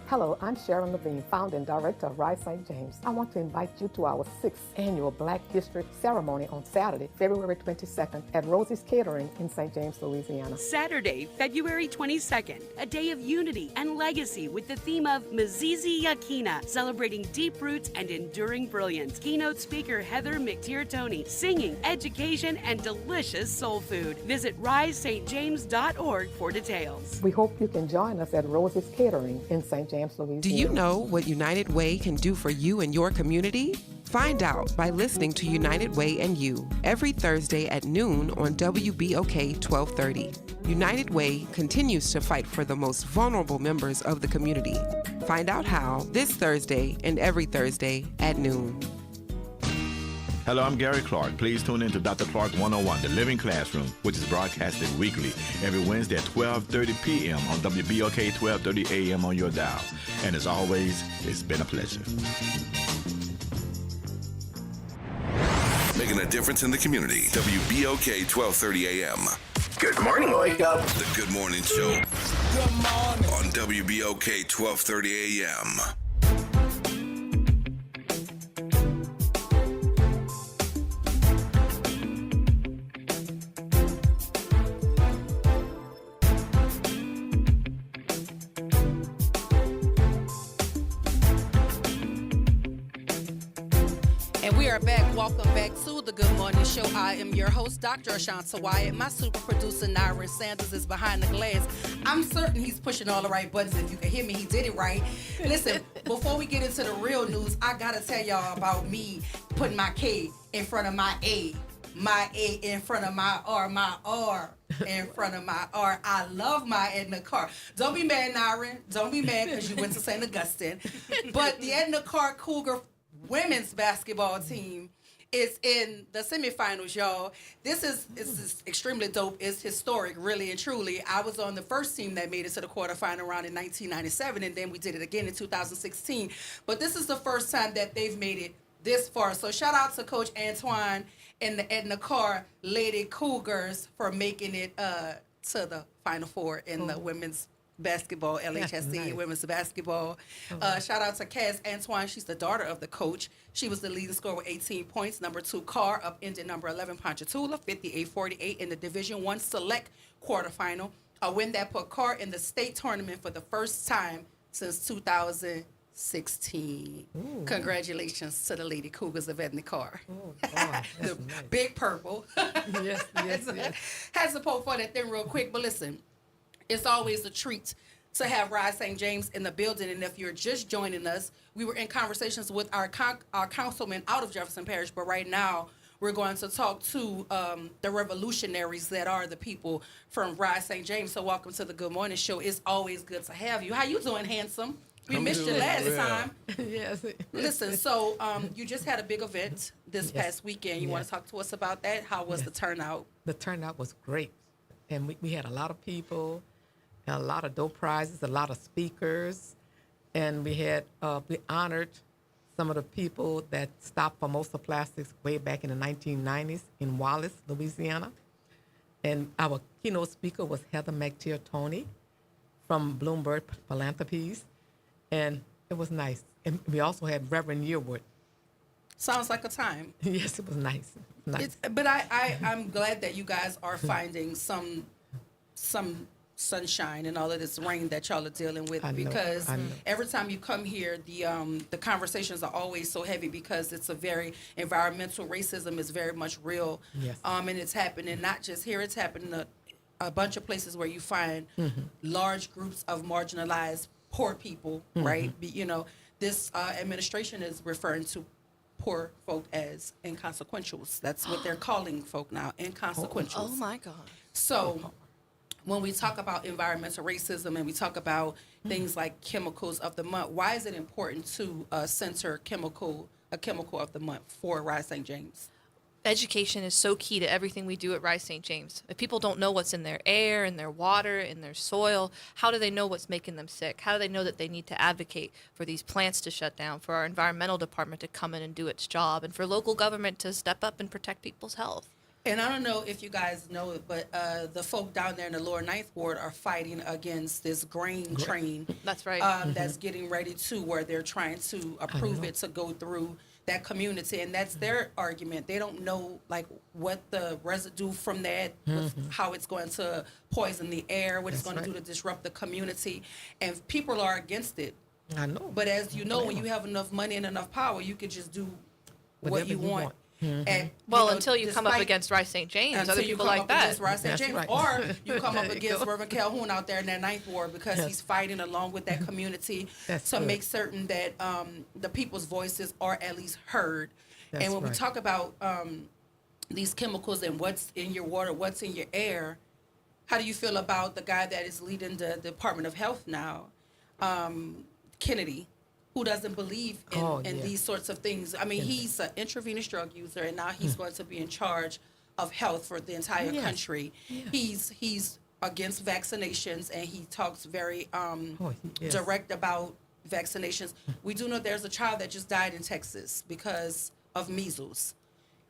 Hello, I'm Sharon Levine, founder and director of Rise St. James. I want to invite you to our 6th annual Black History Ceremony on Saturday, February 22nd at Rosie's Catering in St. James, Louisiana. Saturday, February 22nd, a day of unity and legacy with the theme of Mzizi Yakina, celebrating deep roots and enduring brilliance. Keynote speaker Heather McTier-Tony, singing, education, and delicious soul food. Visit risestjames.org for details. We hope you can join us at Rosie's Catering in St. James, Louisiana. Do you know what United Way can do for you and your community? Find out by listening to United Way and You every Thursday at noon on WBOK 1230. United Way continues to fight for the most vulnerable members of the community. Find out how this Thursday and every Thursday at noon. Hello, I'm Gary Clark. Please tune in to Dr. Clark 101, The Living Classroom, which is broadcasted weekly every Wednesday at 12:30 p.m. on WBOK 1230 a.m. on your dial. And as always, it's been a pleasure. Making a difference in the community. WBOK 1230 a.m. Good morning, Wake Up. The Good Morning Show. Good morning. On WBOK 1230 a.m. Welcome back to the Good Morning Show. I am your host, Dr. Ashanta Wyatt. My super producer, Nyron Sanders, is behind the glass. I'm certain he's pushing all the right buttons. If you can hear me, he did it right. Listen, before we get into the real news, I got to tell y'all about me putting my K in front of my A in front of my R in front of my R. I love my Edna Carr. Don't be mad, Nyron. Don't be mad because you went to St. Augustine. But the Edna Carr Cougar women's basketball team is in the semifinals, y'all. This is extremely dope. It's historic, really and truly. I was on the first team that made it to the quarterfinal round in 1997, and then we did it again in 2016. But this is the first time that they've made it this far. So shout out to Coach Antoine and the Edna Carr Lady Cougars for making it to the Final Four in the women's basketball, LHSC women's basketball. Shout out to Cass Antoine. She's the daughter of the coach. She was the leading scorer with 18 points. Number 2, Carr, upended number 11, Ponchatoula, 58-48 in the Division I Select quarterfinal. A win that put Carr in the state tournament for the first time since 2016. Ooh. Congratulations to the Lady Cougars of Edna Carr. Oh, God, the nice. Big purple. Yes. Has to poke for that thing real quick, but listen, it's always a treat to have Rise St. James in the building. And if you're just joining us, we were in conversations with our councilman out of Jefferson Parish, but right now we're going to talk to the revolutionaries that are the people from Rise St. James. So welcome to the Good Morning Show. It's always good to have you. How you doing, handsome? We missed you last time. Yes. Listen, so you just had a big event this past weekend. You want to talk to us about that? How was the turnout? The turnout was great. And we had a lot of people, and a lot of dope prizes, a lot of speakers. And we had, we honored some of the people that stopped Formosa Plastics way back in the 1990s in Wallace, Louisiana. And our keynote speaker was Heather McTeer-Toney from Bloomberg Philanthropies. And it was nice. And we also had Reverend Yearwood. Sounds like a time. Yes, it was nice. But I'm glad that you guys are finding some sunshine and all of this rain that y'all are dealing with, because every time you come here, the conversations are always so heavy because it's a very environmental racism is very much real. Yes. And it's happening not just here, it's happening a bunch of places where you find large groups of marginalized poor people, right? You know, this administration is referring to poor folk as inconsequentials. That's what they're calling folk now, inconsequentials. Oh my God. So when we talk about environmental racism and we talk about things like chemicals of the month, why is it important to censor a chemical of the month for Rise St. James? Education is so key to everything we do at Rise St. James. If people don't know what's in their air, in their water, in their soil, how do they know what's making them sick? How do they know that they need to advocate for these plants to shut down, for our environmental department to come in and do its job, and for local government to step up and protect people's health? And I don't know if you guys know it, but the folk down there in the lower Ninth Ward are fighting against this grain train. That's right. That's getting ready to, where they're trying to approve it to go through that community, and that's their argument. They don't know like what the residue from that, how it's going to poison the air, what it's going to do to disrupt the community, and people are against it. I know. But as you know, when you have enough money and enough power, you can just do what you want. And, until you come up against Rise St. James, other people like that. Rise St. James, right. Or you come up against Reverend Calhoun out there in that Ninth Ward, because he's fighting along with that community to make certain that the people's voices are at least heard. And when we talk about these chemicals and what's in your water, what's in your air, how do you feel about the guy that is leading the Department of Health now, Kennedy? who doesn't believe in these sorts of things. I mean, he's an intravenous drug user, and now he's going to be in charge of health for the entire country. He's against vaccinations, and he talks very direct about vaccinations. We do know there's a child that just died in Texas because of measles,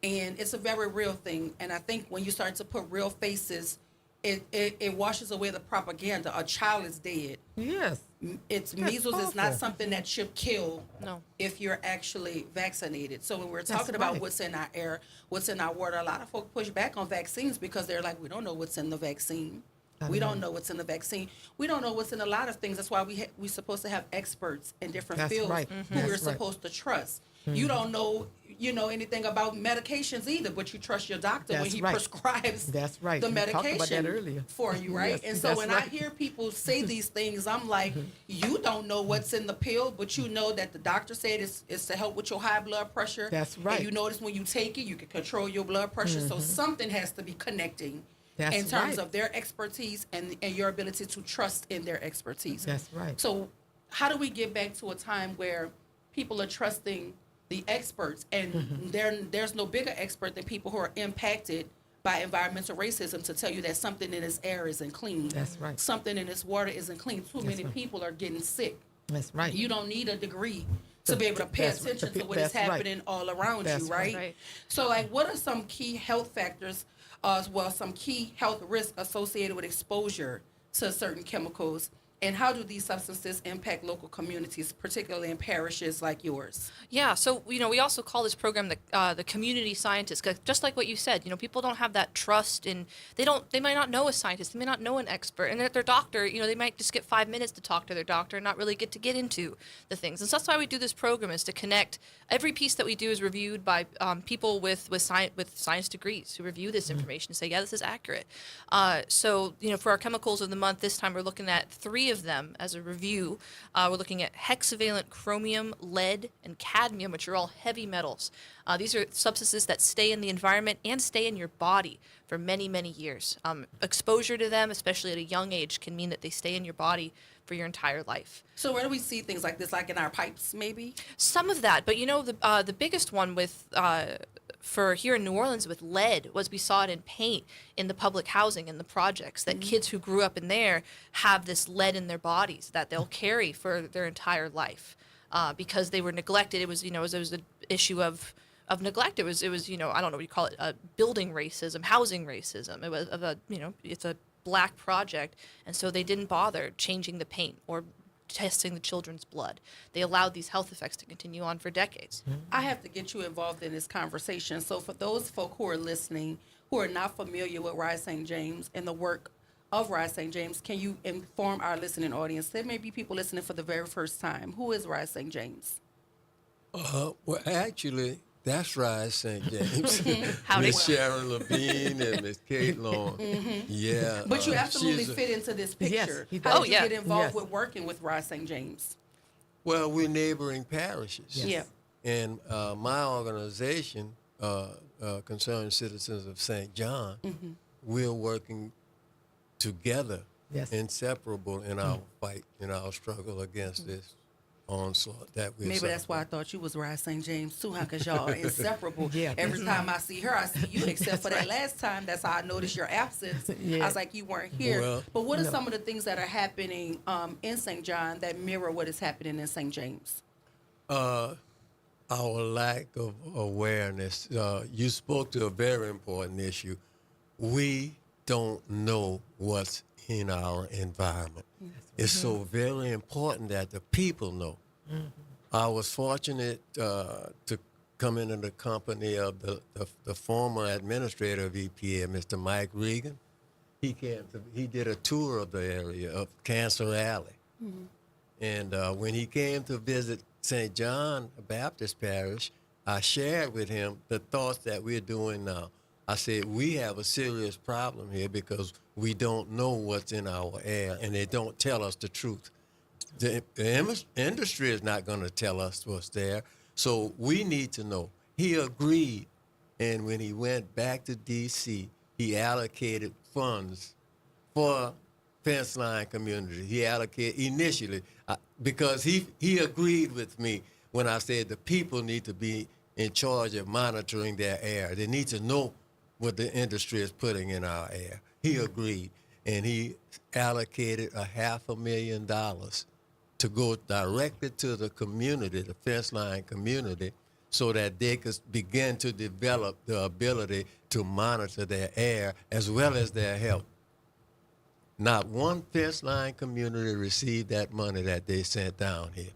and it's a very real thing. And I think when you start to put real faces, it washes away the propaganda. A child is dead. Yes. It's measles is not something that should kill if you're actually vaccinated. So when we're talking about what's in our air, what's in our water, a lot of folk push back on vaccines because they're like, we don't know what's in the vaccine. We don't know what's in the vaccine. We don't know what's in a lot of things. That's why we're supposed to have experts in different fields who we're supposed to trust. You don't know, anything about medications either, but you trust your doctor when he prescribes the medication for you, right? And so when I hear people say these things, I'm like, you don't know what's in the pill, but you know that the doctor said it's to help with your high blood pressure. That's right. And you notice when you take it, you can control your blood pressure. So something has to be connecting. In terms of their expertise and your ability to trust in their expertise. That's right. So how do we get back to a time where people are trusting the experts, and there's no bigger expert than people who are impacted by environmental racism to tell you that something in this air isn't clean. That's right. Something in this water isn't clean. Too many people are getting sick. That's right. You don't need a degree to be able to pay attention to what is happening all around you, right? So, like, what are some key health factors, some key health risks associated with exposure to certain chemicals, and how do these substances impact local communities, particularly in parishes like yours? Yeah, so we also call this program the community scientist, 'cause just like what you said, people don't have that trust in, they might not know a scientist, they may not know an expert, and their doctor, they might just get 5 minutes to talk to their doctor and not really get into the things. And so that's why we do this program, is to connect. Every piece that we do is reviewed by people with science degrees who review this information and say, yeah, this is accurate. So for our chemicals of the month, this time we're looking at 3 of them as a review. We're looking at hexavalent chromium, lead, and cadmium, which are all heavy metals. These are substances that stay in the environment and stay in your body for many, many years. Exposure to them, especially at a young age, can mean that they stay in your body for your entire life. So where do we see things like this, like in our pipes, maybe? Some of that, but the biggest one for here in New Orleans with lead was we saw it in paint in the public housing and the projects, that kids who grew up in there have this lead in their bodies that they'll carry for their entire life because they were neglected. It was it was an issue of neglect. It was I don't know what you call it, building racism, housing racism. It was it's a black project, and so they didn't bother changing the paint or testing the children's blood. They allowed these health effects to continue on for decades. I have to get you involved in this conversation. So for those folk who are listening, who are not familiar with Rise St. James and the work of Rise St. James, can you inform our listening audience? There may be people listening for the very first time. Who is Rise St. James? Well, actually, that's Rise St. James. Miss Sharon Levine and Miss Kate Long. Yeah. But you absolutely fit into this picture. Yes, how did you get involved with working with Rise St. James? Well, we're neighboring parishes. Yes. Yeah. And my organization, Concerned Citizens of St. John, we're working together, inseparable in our fight, in our struggle against this onslaught that we're Maybe that's why I thought you was Rise St. James too, huh? Because y'all are inseparable. Every time I see her, I see you, except for that last time. That's how I noticed your absence. I was like, you weren't here. Well, but what are some of the things that are happening in St. John that mirror what is happening in St. James? Our lack of awareness. You spoke to a very important issue. We don't know what's in our environment. It's so very important that the people know. I was fortunate to come into the company of the former administrator of EPA, Mr. Mike Regan. He did a tour of the area of Cancer Alley. And when he came to visit St. John Baptist Parish, I shared with him the thoughts that we're doing now. I said, we have a serious problem here because we don't know what's in our air, and they don't tell us the truth. The industry is not going to tell us what's there, so we need to know. He agreed, and when he went back to D.C., he allocated funds for fence line community. He allocated, initially, because he agreed with me when I said the people need to be in charge of monitoring their air. They need to know what the industry is putting in our air. He agreed, and he allocated $500,000 to go directly to the community, the fence line community, so that they could begin to develop the ability to monitor their air as well as their health. Not one fence line community received that money that they sent down here.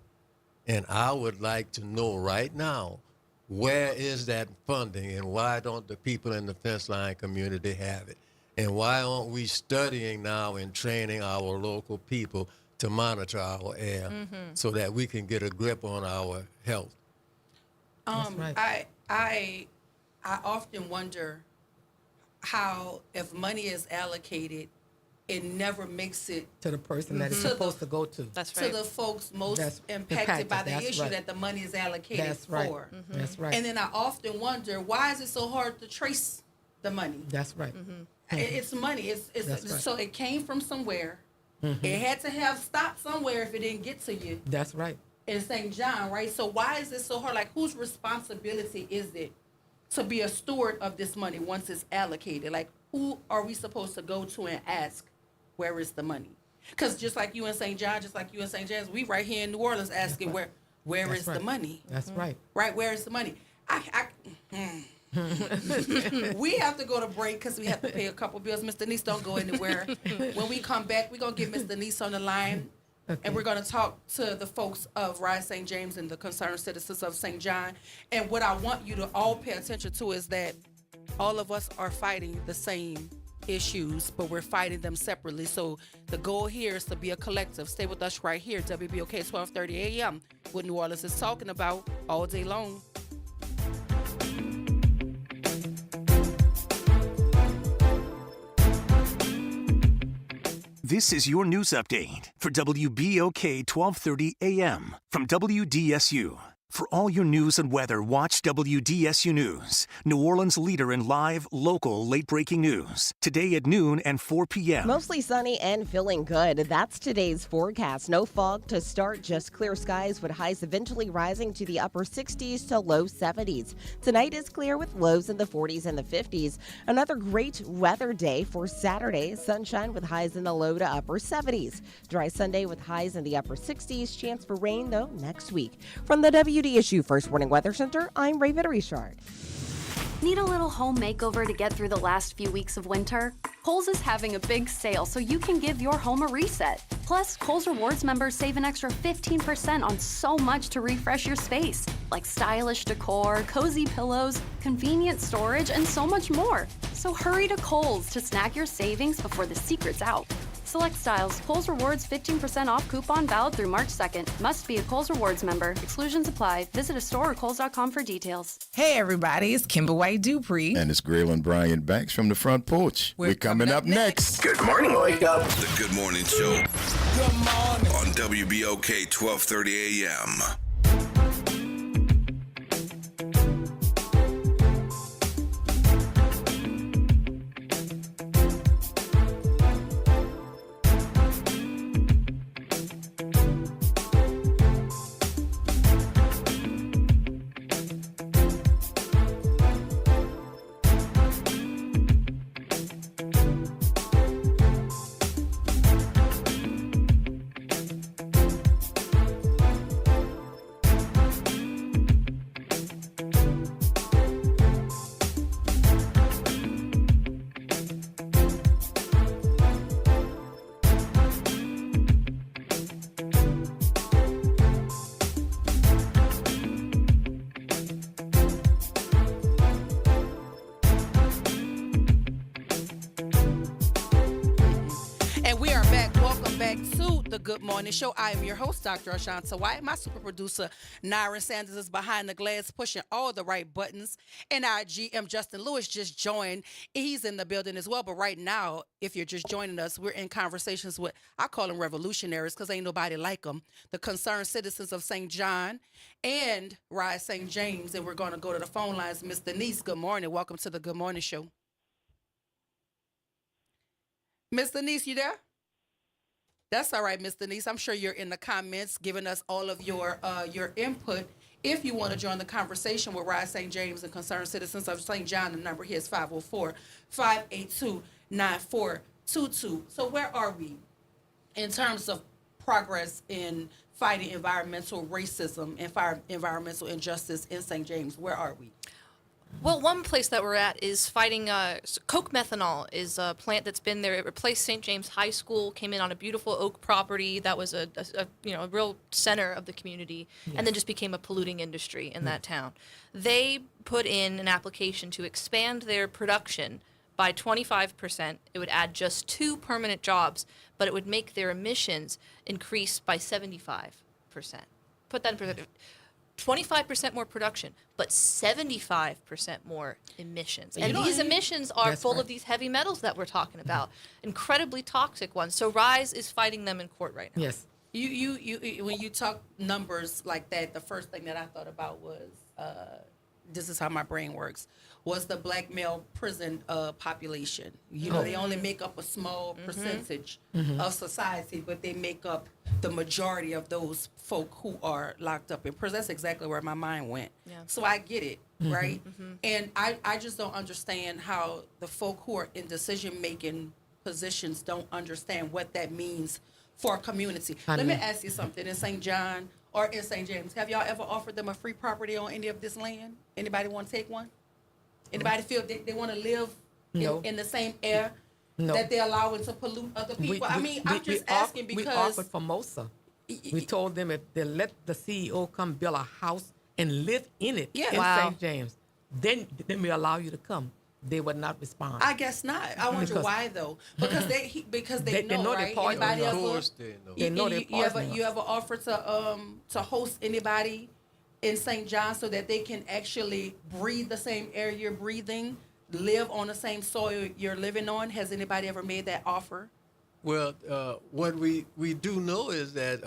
And I would like to know right now, where is that funding, and why don't the people in the fence line community have it? And why aren't we studying now and training our local people to monitor our air so that we can get a grip on our health? I often wonder how, if money is allocated, it never makes it to the person that it's supposed to go to. That's right. To the folks most impacted by the issue that the money is allocated for. That's right. And then I often wonder, why is it so hard to trace the money? That's right. It's money. It's That's right. So it came from somewhere. It had to have stopped somewhere if it didn't get to you. That's right. In St. John, right? So why is it so hard? Like, whose responsibility is it to be a steward of this money once it's allocated? Like, who are we supposed to go to and ask, where is the money? Because just like you in St. John, just like you in St. James, we right here in New Orleans asking where is the money? That's right. Right, where is the money? We have to go to break because we have to pay a couple bills. Mr. Nice, don't go anywhere. When we come back, we're going to get Mr. Nice on the line. Okay. And we're going to talk to the folks of Rise St. James and the concerned citizens of St. John. And what I want you to all pay attention to is that all of us are fighting the same issues, but we're fighting them separately. So the goal here is to be a collective. Stay with us right here, WBOK 1230 a.m. What New Orleans is talking about all day long. This is your news update for WBOK 1230 AM from WDSU. For all your news and weather, watch WDSU News, New Orleans' leader in live, local, late-breaking news. Today at noon and 4 p.m. Mostly sunny and feeling good. That's today's forecast. No fog to start, just clear skies with highs eventually rising to the upper 60s to low 70s. Tonight is clear with lows in the 40s and the 50s. Another great weather day for Saturday. Sunshine with highs in the low to upper 70s. Dry Sunday with highs in the upper 60s. Chance for rain, though, next week. From the WDSU First Warning Weather Center, I'm Raven Richard. Need a little home makeover to get through the last few weeks of winter? Kohl's is having a big sale so you can give your home a reset. Plus, Kohl's Rewards members save an extra 15% on so much to refresh your space, like stylish decor, cozy pillows, convenient storage, and so much more. So hurry to Kohl's to snag your savings before the secret's out. Select styles. Kohl's Rewards 15% off coupon valid through March 2nd. Must be a Kohl's Rewards member. Exclusions apply. Visit a store or Kohl's.com for details. Hey everybody, it's Kimber White Dupree. And it's Graylin Bryant Banks from the front porch. We're coming up next. Good morning, Wake Up. The Good Morning Show. Good morning. On WBOK 1230 AM. Good Morning Show. I am your host, Dr. Ashanta White. My super producer, Nyron Sanders, is behind the glass pushing all the right buttons. And our GM, Justin Lewis, just joined. He's in the building as well. But right now, if you're just joining us, we're in conversations with, I call them revolutionaries because ain't nobody like them, the concerned citizens of St. John and Rise St. James. And we're going to go to the phone lines. Mr. Nice, good morning. Welcome to the Good Morning Show. Mr. Nice, you there? That's all right, Miss Denise. I'm sure you're in the comments giving us all of your input. If you want to join the conversation with Rise St. James and Concerned Citizens of St. John, the number here is 504-582-9422. So where are we in terms of progress in fighting environmental racism and environmental injustice in St. James? Where are we? Well, one place that we're at is fighting coke methanol is a plant that's been there. It replaced St. James High School, came in on a beautiful oak property that was a real center of the community, and then just became a polluting industry in that town. They put in an application to expand their production by 25%. It would add just 2 permanent jobs, but it would make their emissions increase by 75%. Put that in perspective. 25% more production, but 75% more emissions. And these emissions are full of these heavy metals that we're talking about, incredibly toxic ones. So RISE is fighting them in court right now. Yes. You when you talk numbers like that, the first thing that I thought about was, this is how my brain works, was the black male prison population. You know, they only make up a small percentage of society, but they make up the majority of those folk who are locked up in prison. That's exactly where my mind went. Yeah. So I get it, right? And I just don't understand how the folk who are in decision-making positions don't understand what that means for a community. Let me ask you something. In St. John or in St. James, have y'all ever offered them a free property on any of this land? Anybody want to take one? Anybody feel they want to live in the same air that they're allowing to pollute other people? I'm just asking because... We offered Formosa. We told them if they let the CEO come build a house and live in it in St. James, then we allow you to come. They would not respond. I guess not. I wonder why though. Because they know, right? Anybody ever you ever offer to host anybody in St. John so that they can actually breathe the same air you're breathing, live on the same soil you're living on? Has anybody ever made that offer? Well, what we do know is that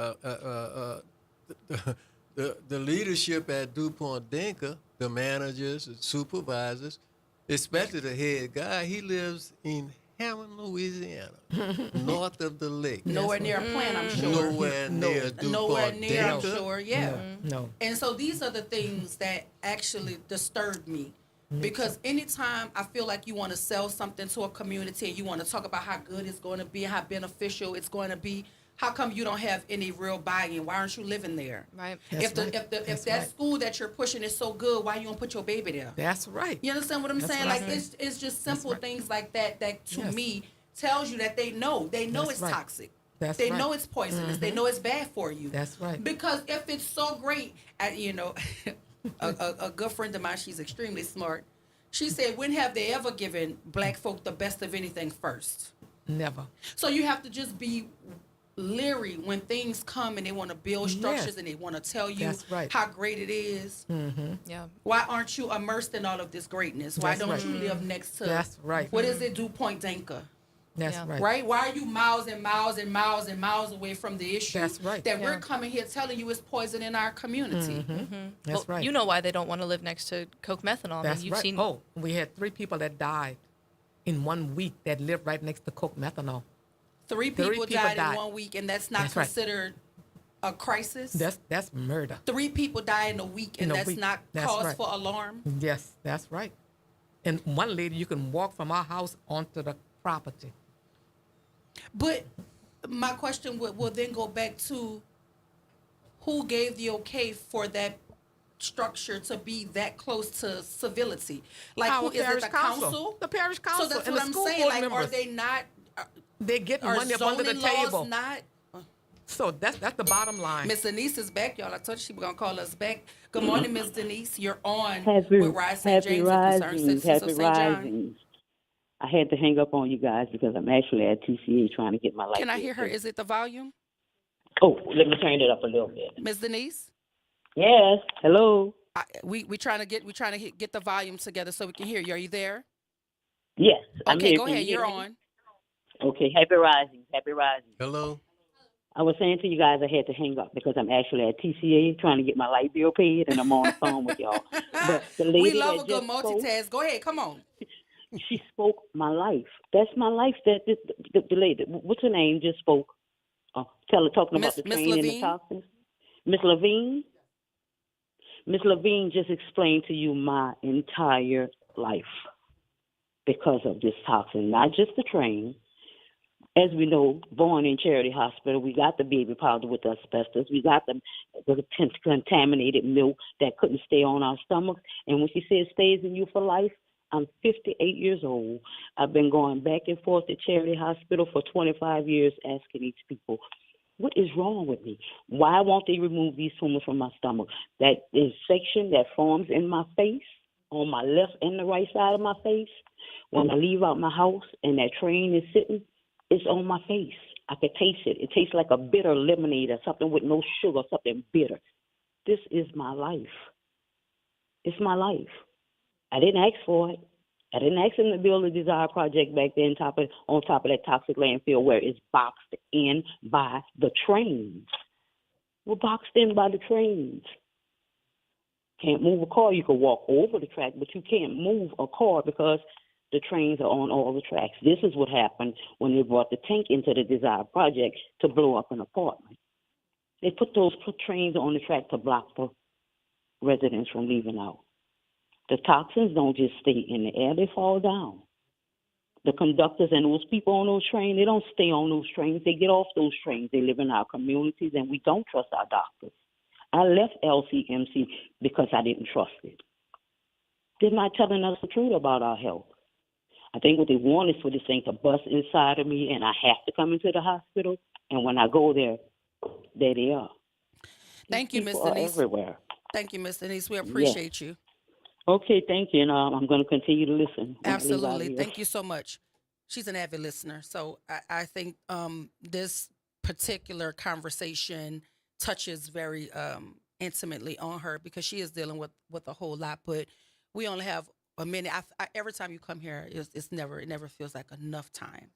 the leadership at DuPont Denker, the managers, the supervisors, especially the head guy, he lives in Hammond, Louisiana, north of the lake. Nowhere near a plant, I'm sure. Nowhere near DuPont Nowhere near, I'm Denker. sure, yeah. No. And so these are the things that actually disturb me. Because anytime I feel like you want to sell something to a community and you want to talk about how good it's going to be, how beneficial it's going to be, how come you don't have any real buy-in? Why aren't you living there? Right. If that school that you're pushing is so good, why you don't put your baby there? That's right. You understand what I'm saying? Like it's just simple things like that to me tells you that they know it's toxic. They know it's poisonous. They know it's bad for you. That's right. Because if it's so great, a good friend of mine, she's extremely smart. She said, when have they ever given black folk the best of anything first? Never. So you have to just be leery when things come and they want to build structures and they want to tell you how great it is. Yeah. Why aren't you immersed in all of this greatness? Why don't you live next to what is it, DuPont Denker? That's right. Right? Why are you miles and miles and miles and miles away from the issue that we're coming here telling you is poison in our community? That's right. You know why they don't want to live next to coke methanol. That's You've right. seen... Oh, we had 3 people that died in 1 week that lived right next to coke methanol. 3 people died in 1 week, and that's not considered a crisis? That's murder. 3 people die in a week, and that's not cause for alarm? Yes, that's right. And one lady, you can walk from our house onto the property. But my question will then go back to who gave the okay for that structure to be that close to civility? Like, who is it? The council? The parish council. So that's and what the I'm school saying. board Like, members. are they not? They get money up under the table. Not. So that's the bottom line. Miss Denise is back, y'all. I told you she was gonna call us back. Good morning, Miss Denise. You're on Happy with Rise St. James and Concerned Citizens of St. John. I had to hang up on you guys because I'm actually at TCA trying to get my life. Can I hear her? Is it the volume? Oh, let me turn it up a little bit. Miss Denise? Yes. Hello. We trying to get the volume together so we can hear you. Are you there? Yes. Okay, go ahead. You're on. Okay. Happy rising. Happy rising. Hello. I was saying to you guys I had to hang up because I'm actually at TCA trying to get my light bill paid and I'm on the phone with y'all. But the lady we love that a good just multitask. Go ahead. Come on. She spoke my life. That's my life. That the lady, what's her name, just spoke. talking about Miss the train and the Levine? toxins. Miss Levine? Miss Levine just explained to you my entire life because of this toxin, not just the train. As we know, born in Charity Hospital, we got the baby powder with asbestos. We got the contaminated milk that couldn't stay on our stomachs. And when she said it stays in you for life, I'm 58 years old. I've been going back and forth to Charity Hospital for 25 years asking these people, what is wrong with me? Why won't they remove these tumors from my stomach? That infection that forms in my face, on my left and the right side of my face, when I leave out my house and that train is sitting, it's on my face. I can taste it. It tastes like a bitter lemonade or something with no sugar, something bitter. This is my life. It's my life. I didn't ask for it. I didn't ask them to build a Desire project back there on top of that toxic landfill where it's boxed in by the trains. We're boxed in by the trains. Can't move a car. You can walk over the track, but you can't move a car because the trains are on all the tracks. This is what happened when they brought the tank into the Desire project to blow up an apartment. They put those trains on the track to block the residents from leaving out. The toxins don't just stay in the air, they fall down. The conductors and those people on those trains, they don't stay on those trains. They get off those trains. They live in our communities, and we don't trust our doctors. I left LCMC because I didn't trust it. They're not telling us the truth about our health. I think what they want is for this thing to bust inside of me, and I have to come into the hospital. And when I go there, there they are. Thank you, Ms. People are Denise. everywhere. Thank you, Ms. Denise. We appreciate you. Okay, thank you. And I'm going to continue to listen. Absolutely. Thank you so much. She's an avid listener. So I think this particular conversation touches very intimately on her because she is dealing with a whole lot. But we only have a minute. Every time you come here, it never feels like enough time.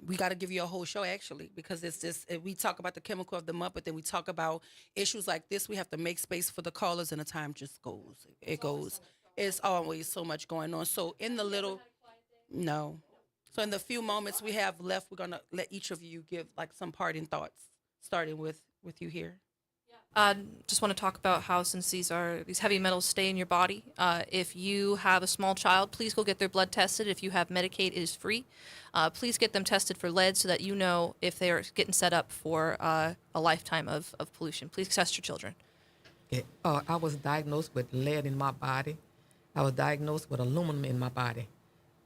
We got to give you a whole show actually because it's just we talk about the chemical of the month, but then we talk about issues like this. We have to make space for the callers, and the time just goes. It goes. It's always so much going on. So in the few moments we have left, we're gonna let each of you give like some parting thoughts, starting with you here. Just want to talk about how since these heavy metals stay in your body, if you have a small child, please go get their blood tested. If you have Medicaid, it is free. Please get them tested for lead so that you know if they are getting set up for a lifetime of pollution. Please test your children. I was diagnosed with lead in my body. I was diagnosed with aluminum in my body.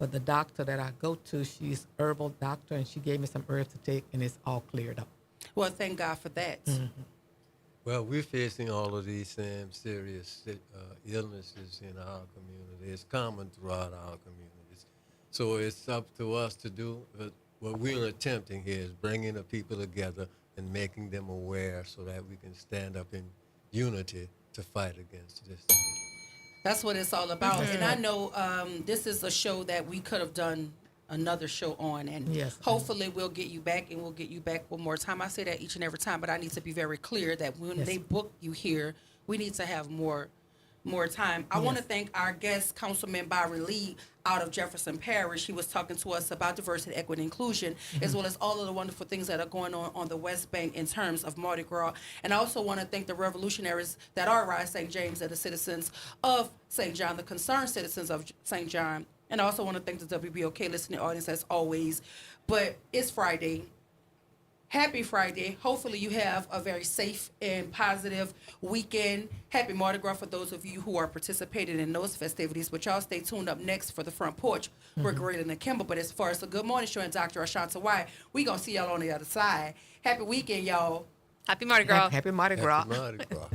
But the doctor that I go to, she's herbal doctor, and she gave me some herbs to take, and it's all cleared up. Well, thank God for that. Mm-hmm. Well, we're facing all of these same serious illnesses in our community. It's common throughout our communities. So it's up to us to do what we're attempting here is bringing the people together and making them aware so that we can stand up in unity to fight against this. That's what it's all about. And I know this is a show that we could have done another show on, and hopefully we'll get you back, and we'll get you back one more time. I say that each and every time, but I need to be very clear that when they book you here, we need to have more time. I want to thank our guest, Councilman Byron Lee out of Jefferson Parish. He was talking to us about diversity, equity, inclusion, as well as all of the wonderful things that are going on the West Bank in terms of Mardi Gras. And I also want to thank the revolutionaries that are Rise St. James and the citizens of St. John, the concerned citizens of St. John. And I also want to thank the WBOK listening audience as always. But it's Friday. Happy Friday. Hopefully you have a very safe and positive weekend. Happy Mardi Gras for those of you who are participating in those festivities. But y'all stay tuned up next for the Front Porch with Graylan and Kimber. But as far as the Good Morning Show and Dr. Ashanta White, we going to see y'all on the other side. Happy weekend, y'all. Happy Mardi Gras. Happy Mardi Gras. Happy Mardi Gras.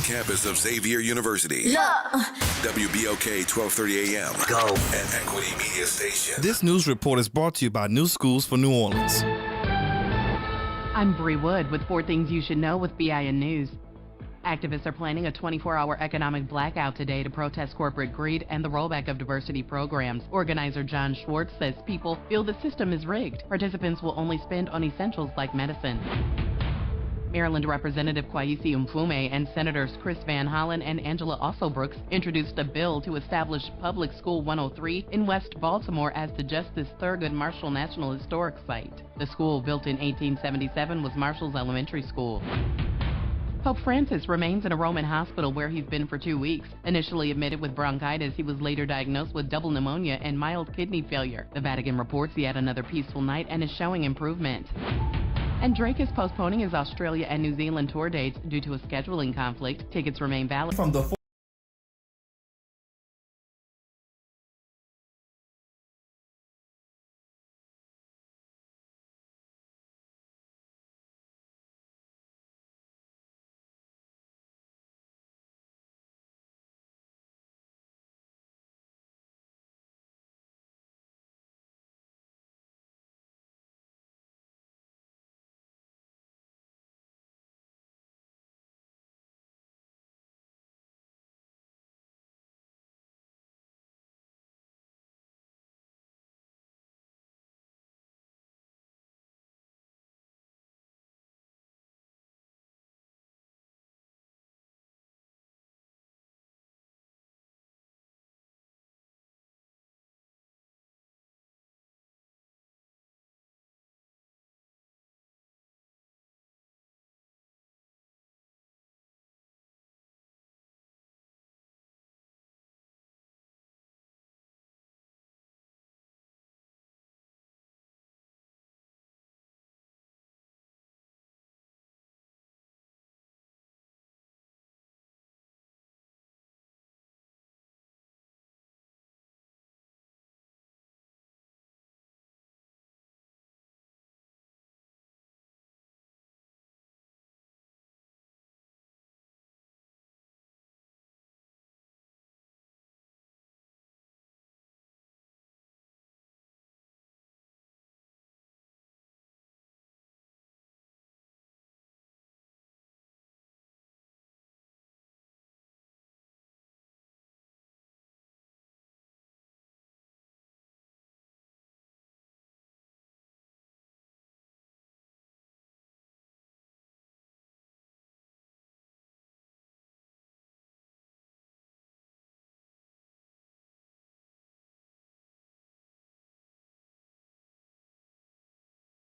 campus of Xavier University. WBOK 1230 AM. Go. An Equity Media Station. This news report is brought to you by New Schools for New Orleans. I'm Bree Wood with 4 things you should know with BIN News. Activists are planning a 24-hour economic blackout today to protest corporate greed and the rollback of diversity programs. Organizer John Schwartz says people feel the system is rigged. Participants will only spend on essentials like medicine. Maryland Representative Kweisi Mfume and Senators Chris Van Hollen and Angela Ossobrooks introduced a bill to establish Public School 103 in West Baltimore as the Justice Thurgood Marshall National Historic Site. The school, built in 1877, was Marshall's elementary school. Pope Francis remains in a Roman hospital where he's been for 2 weeks. Initially admitted with bronchitis, he was later diagnosed with double pneumonia and mild kidney failure. The Vatican reports he had another peaceful night and is showing improvement. And Drake is postponing his Australia and New Zealand tour dates due to a scheduling conflict. Tickets remain valid. From the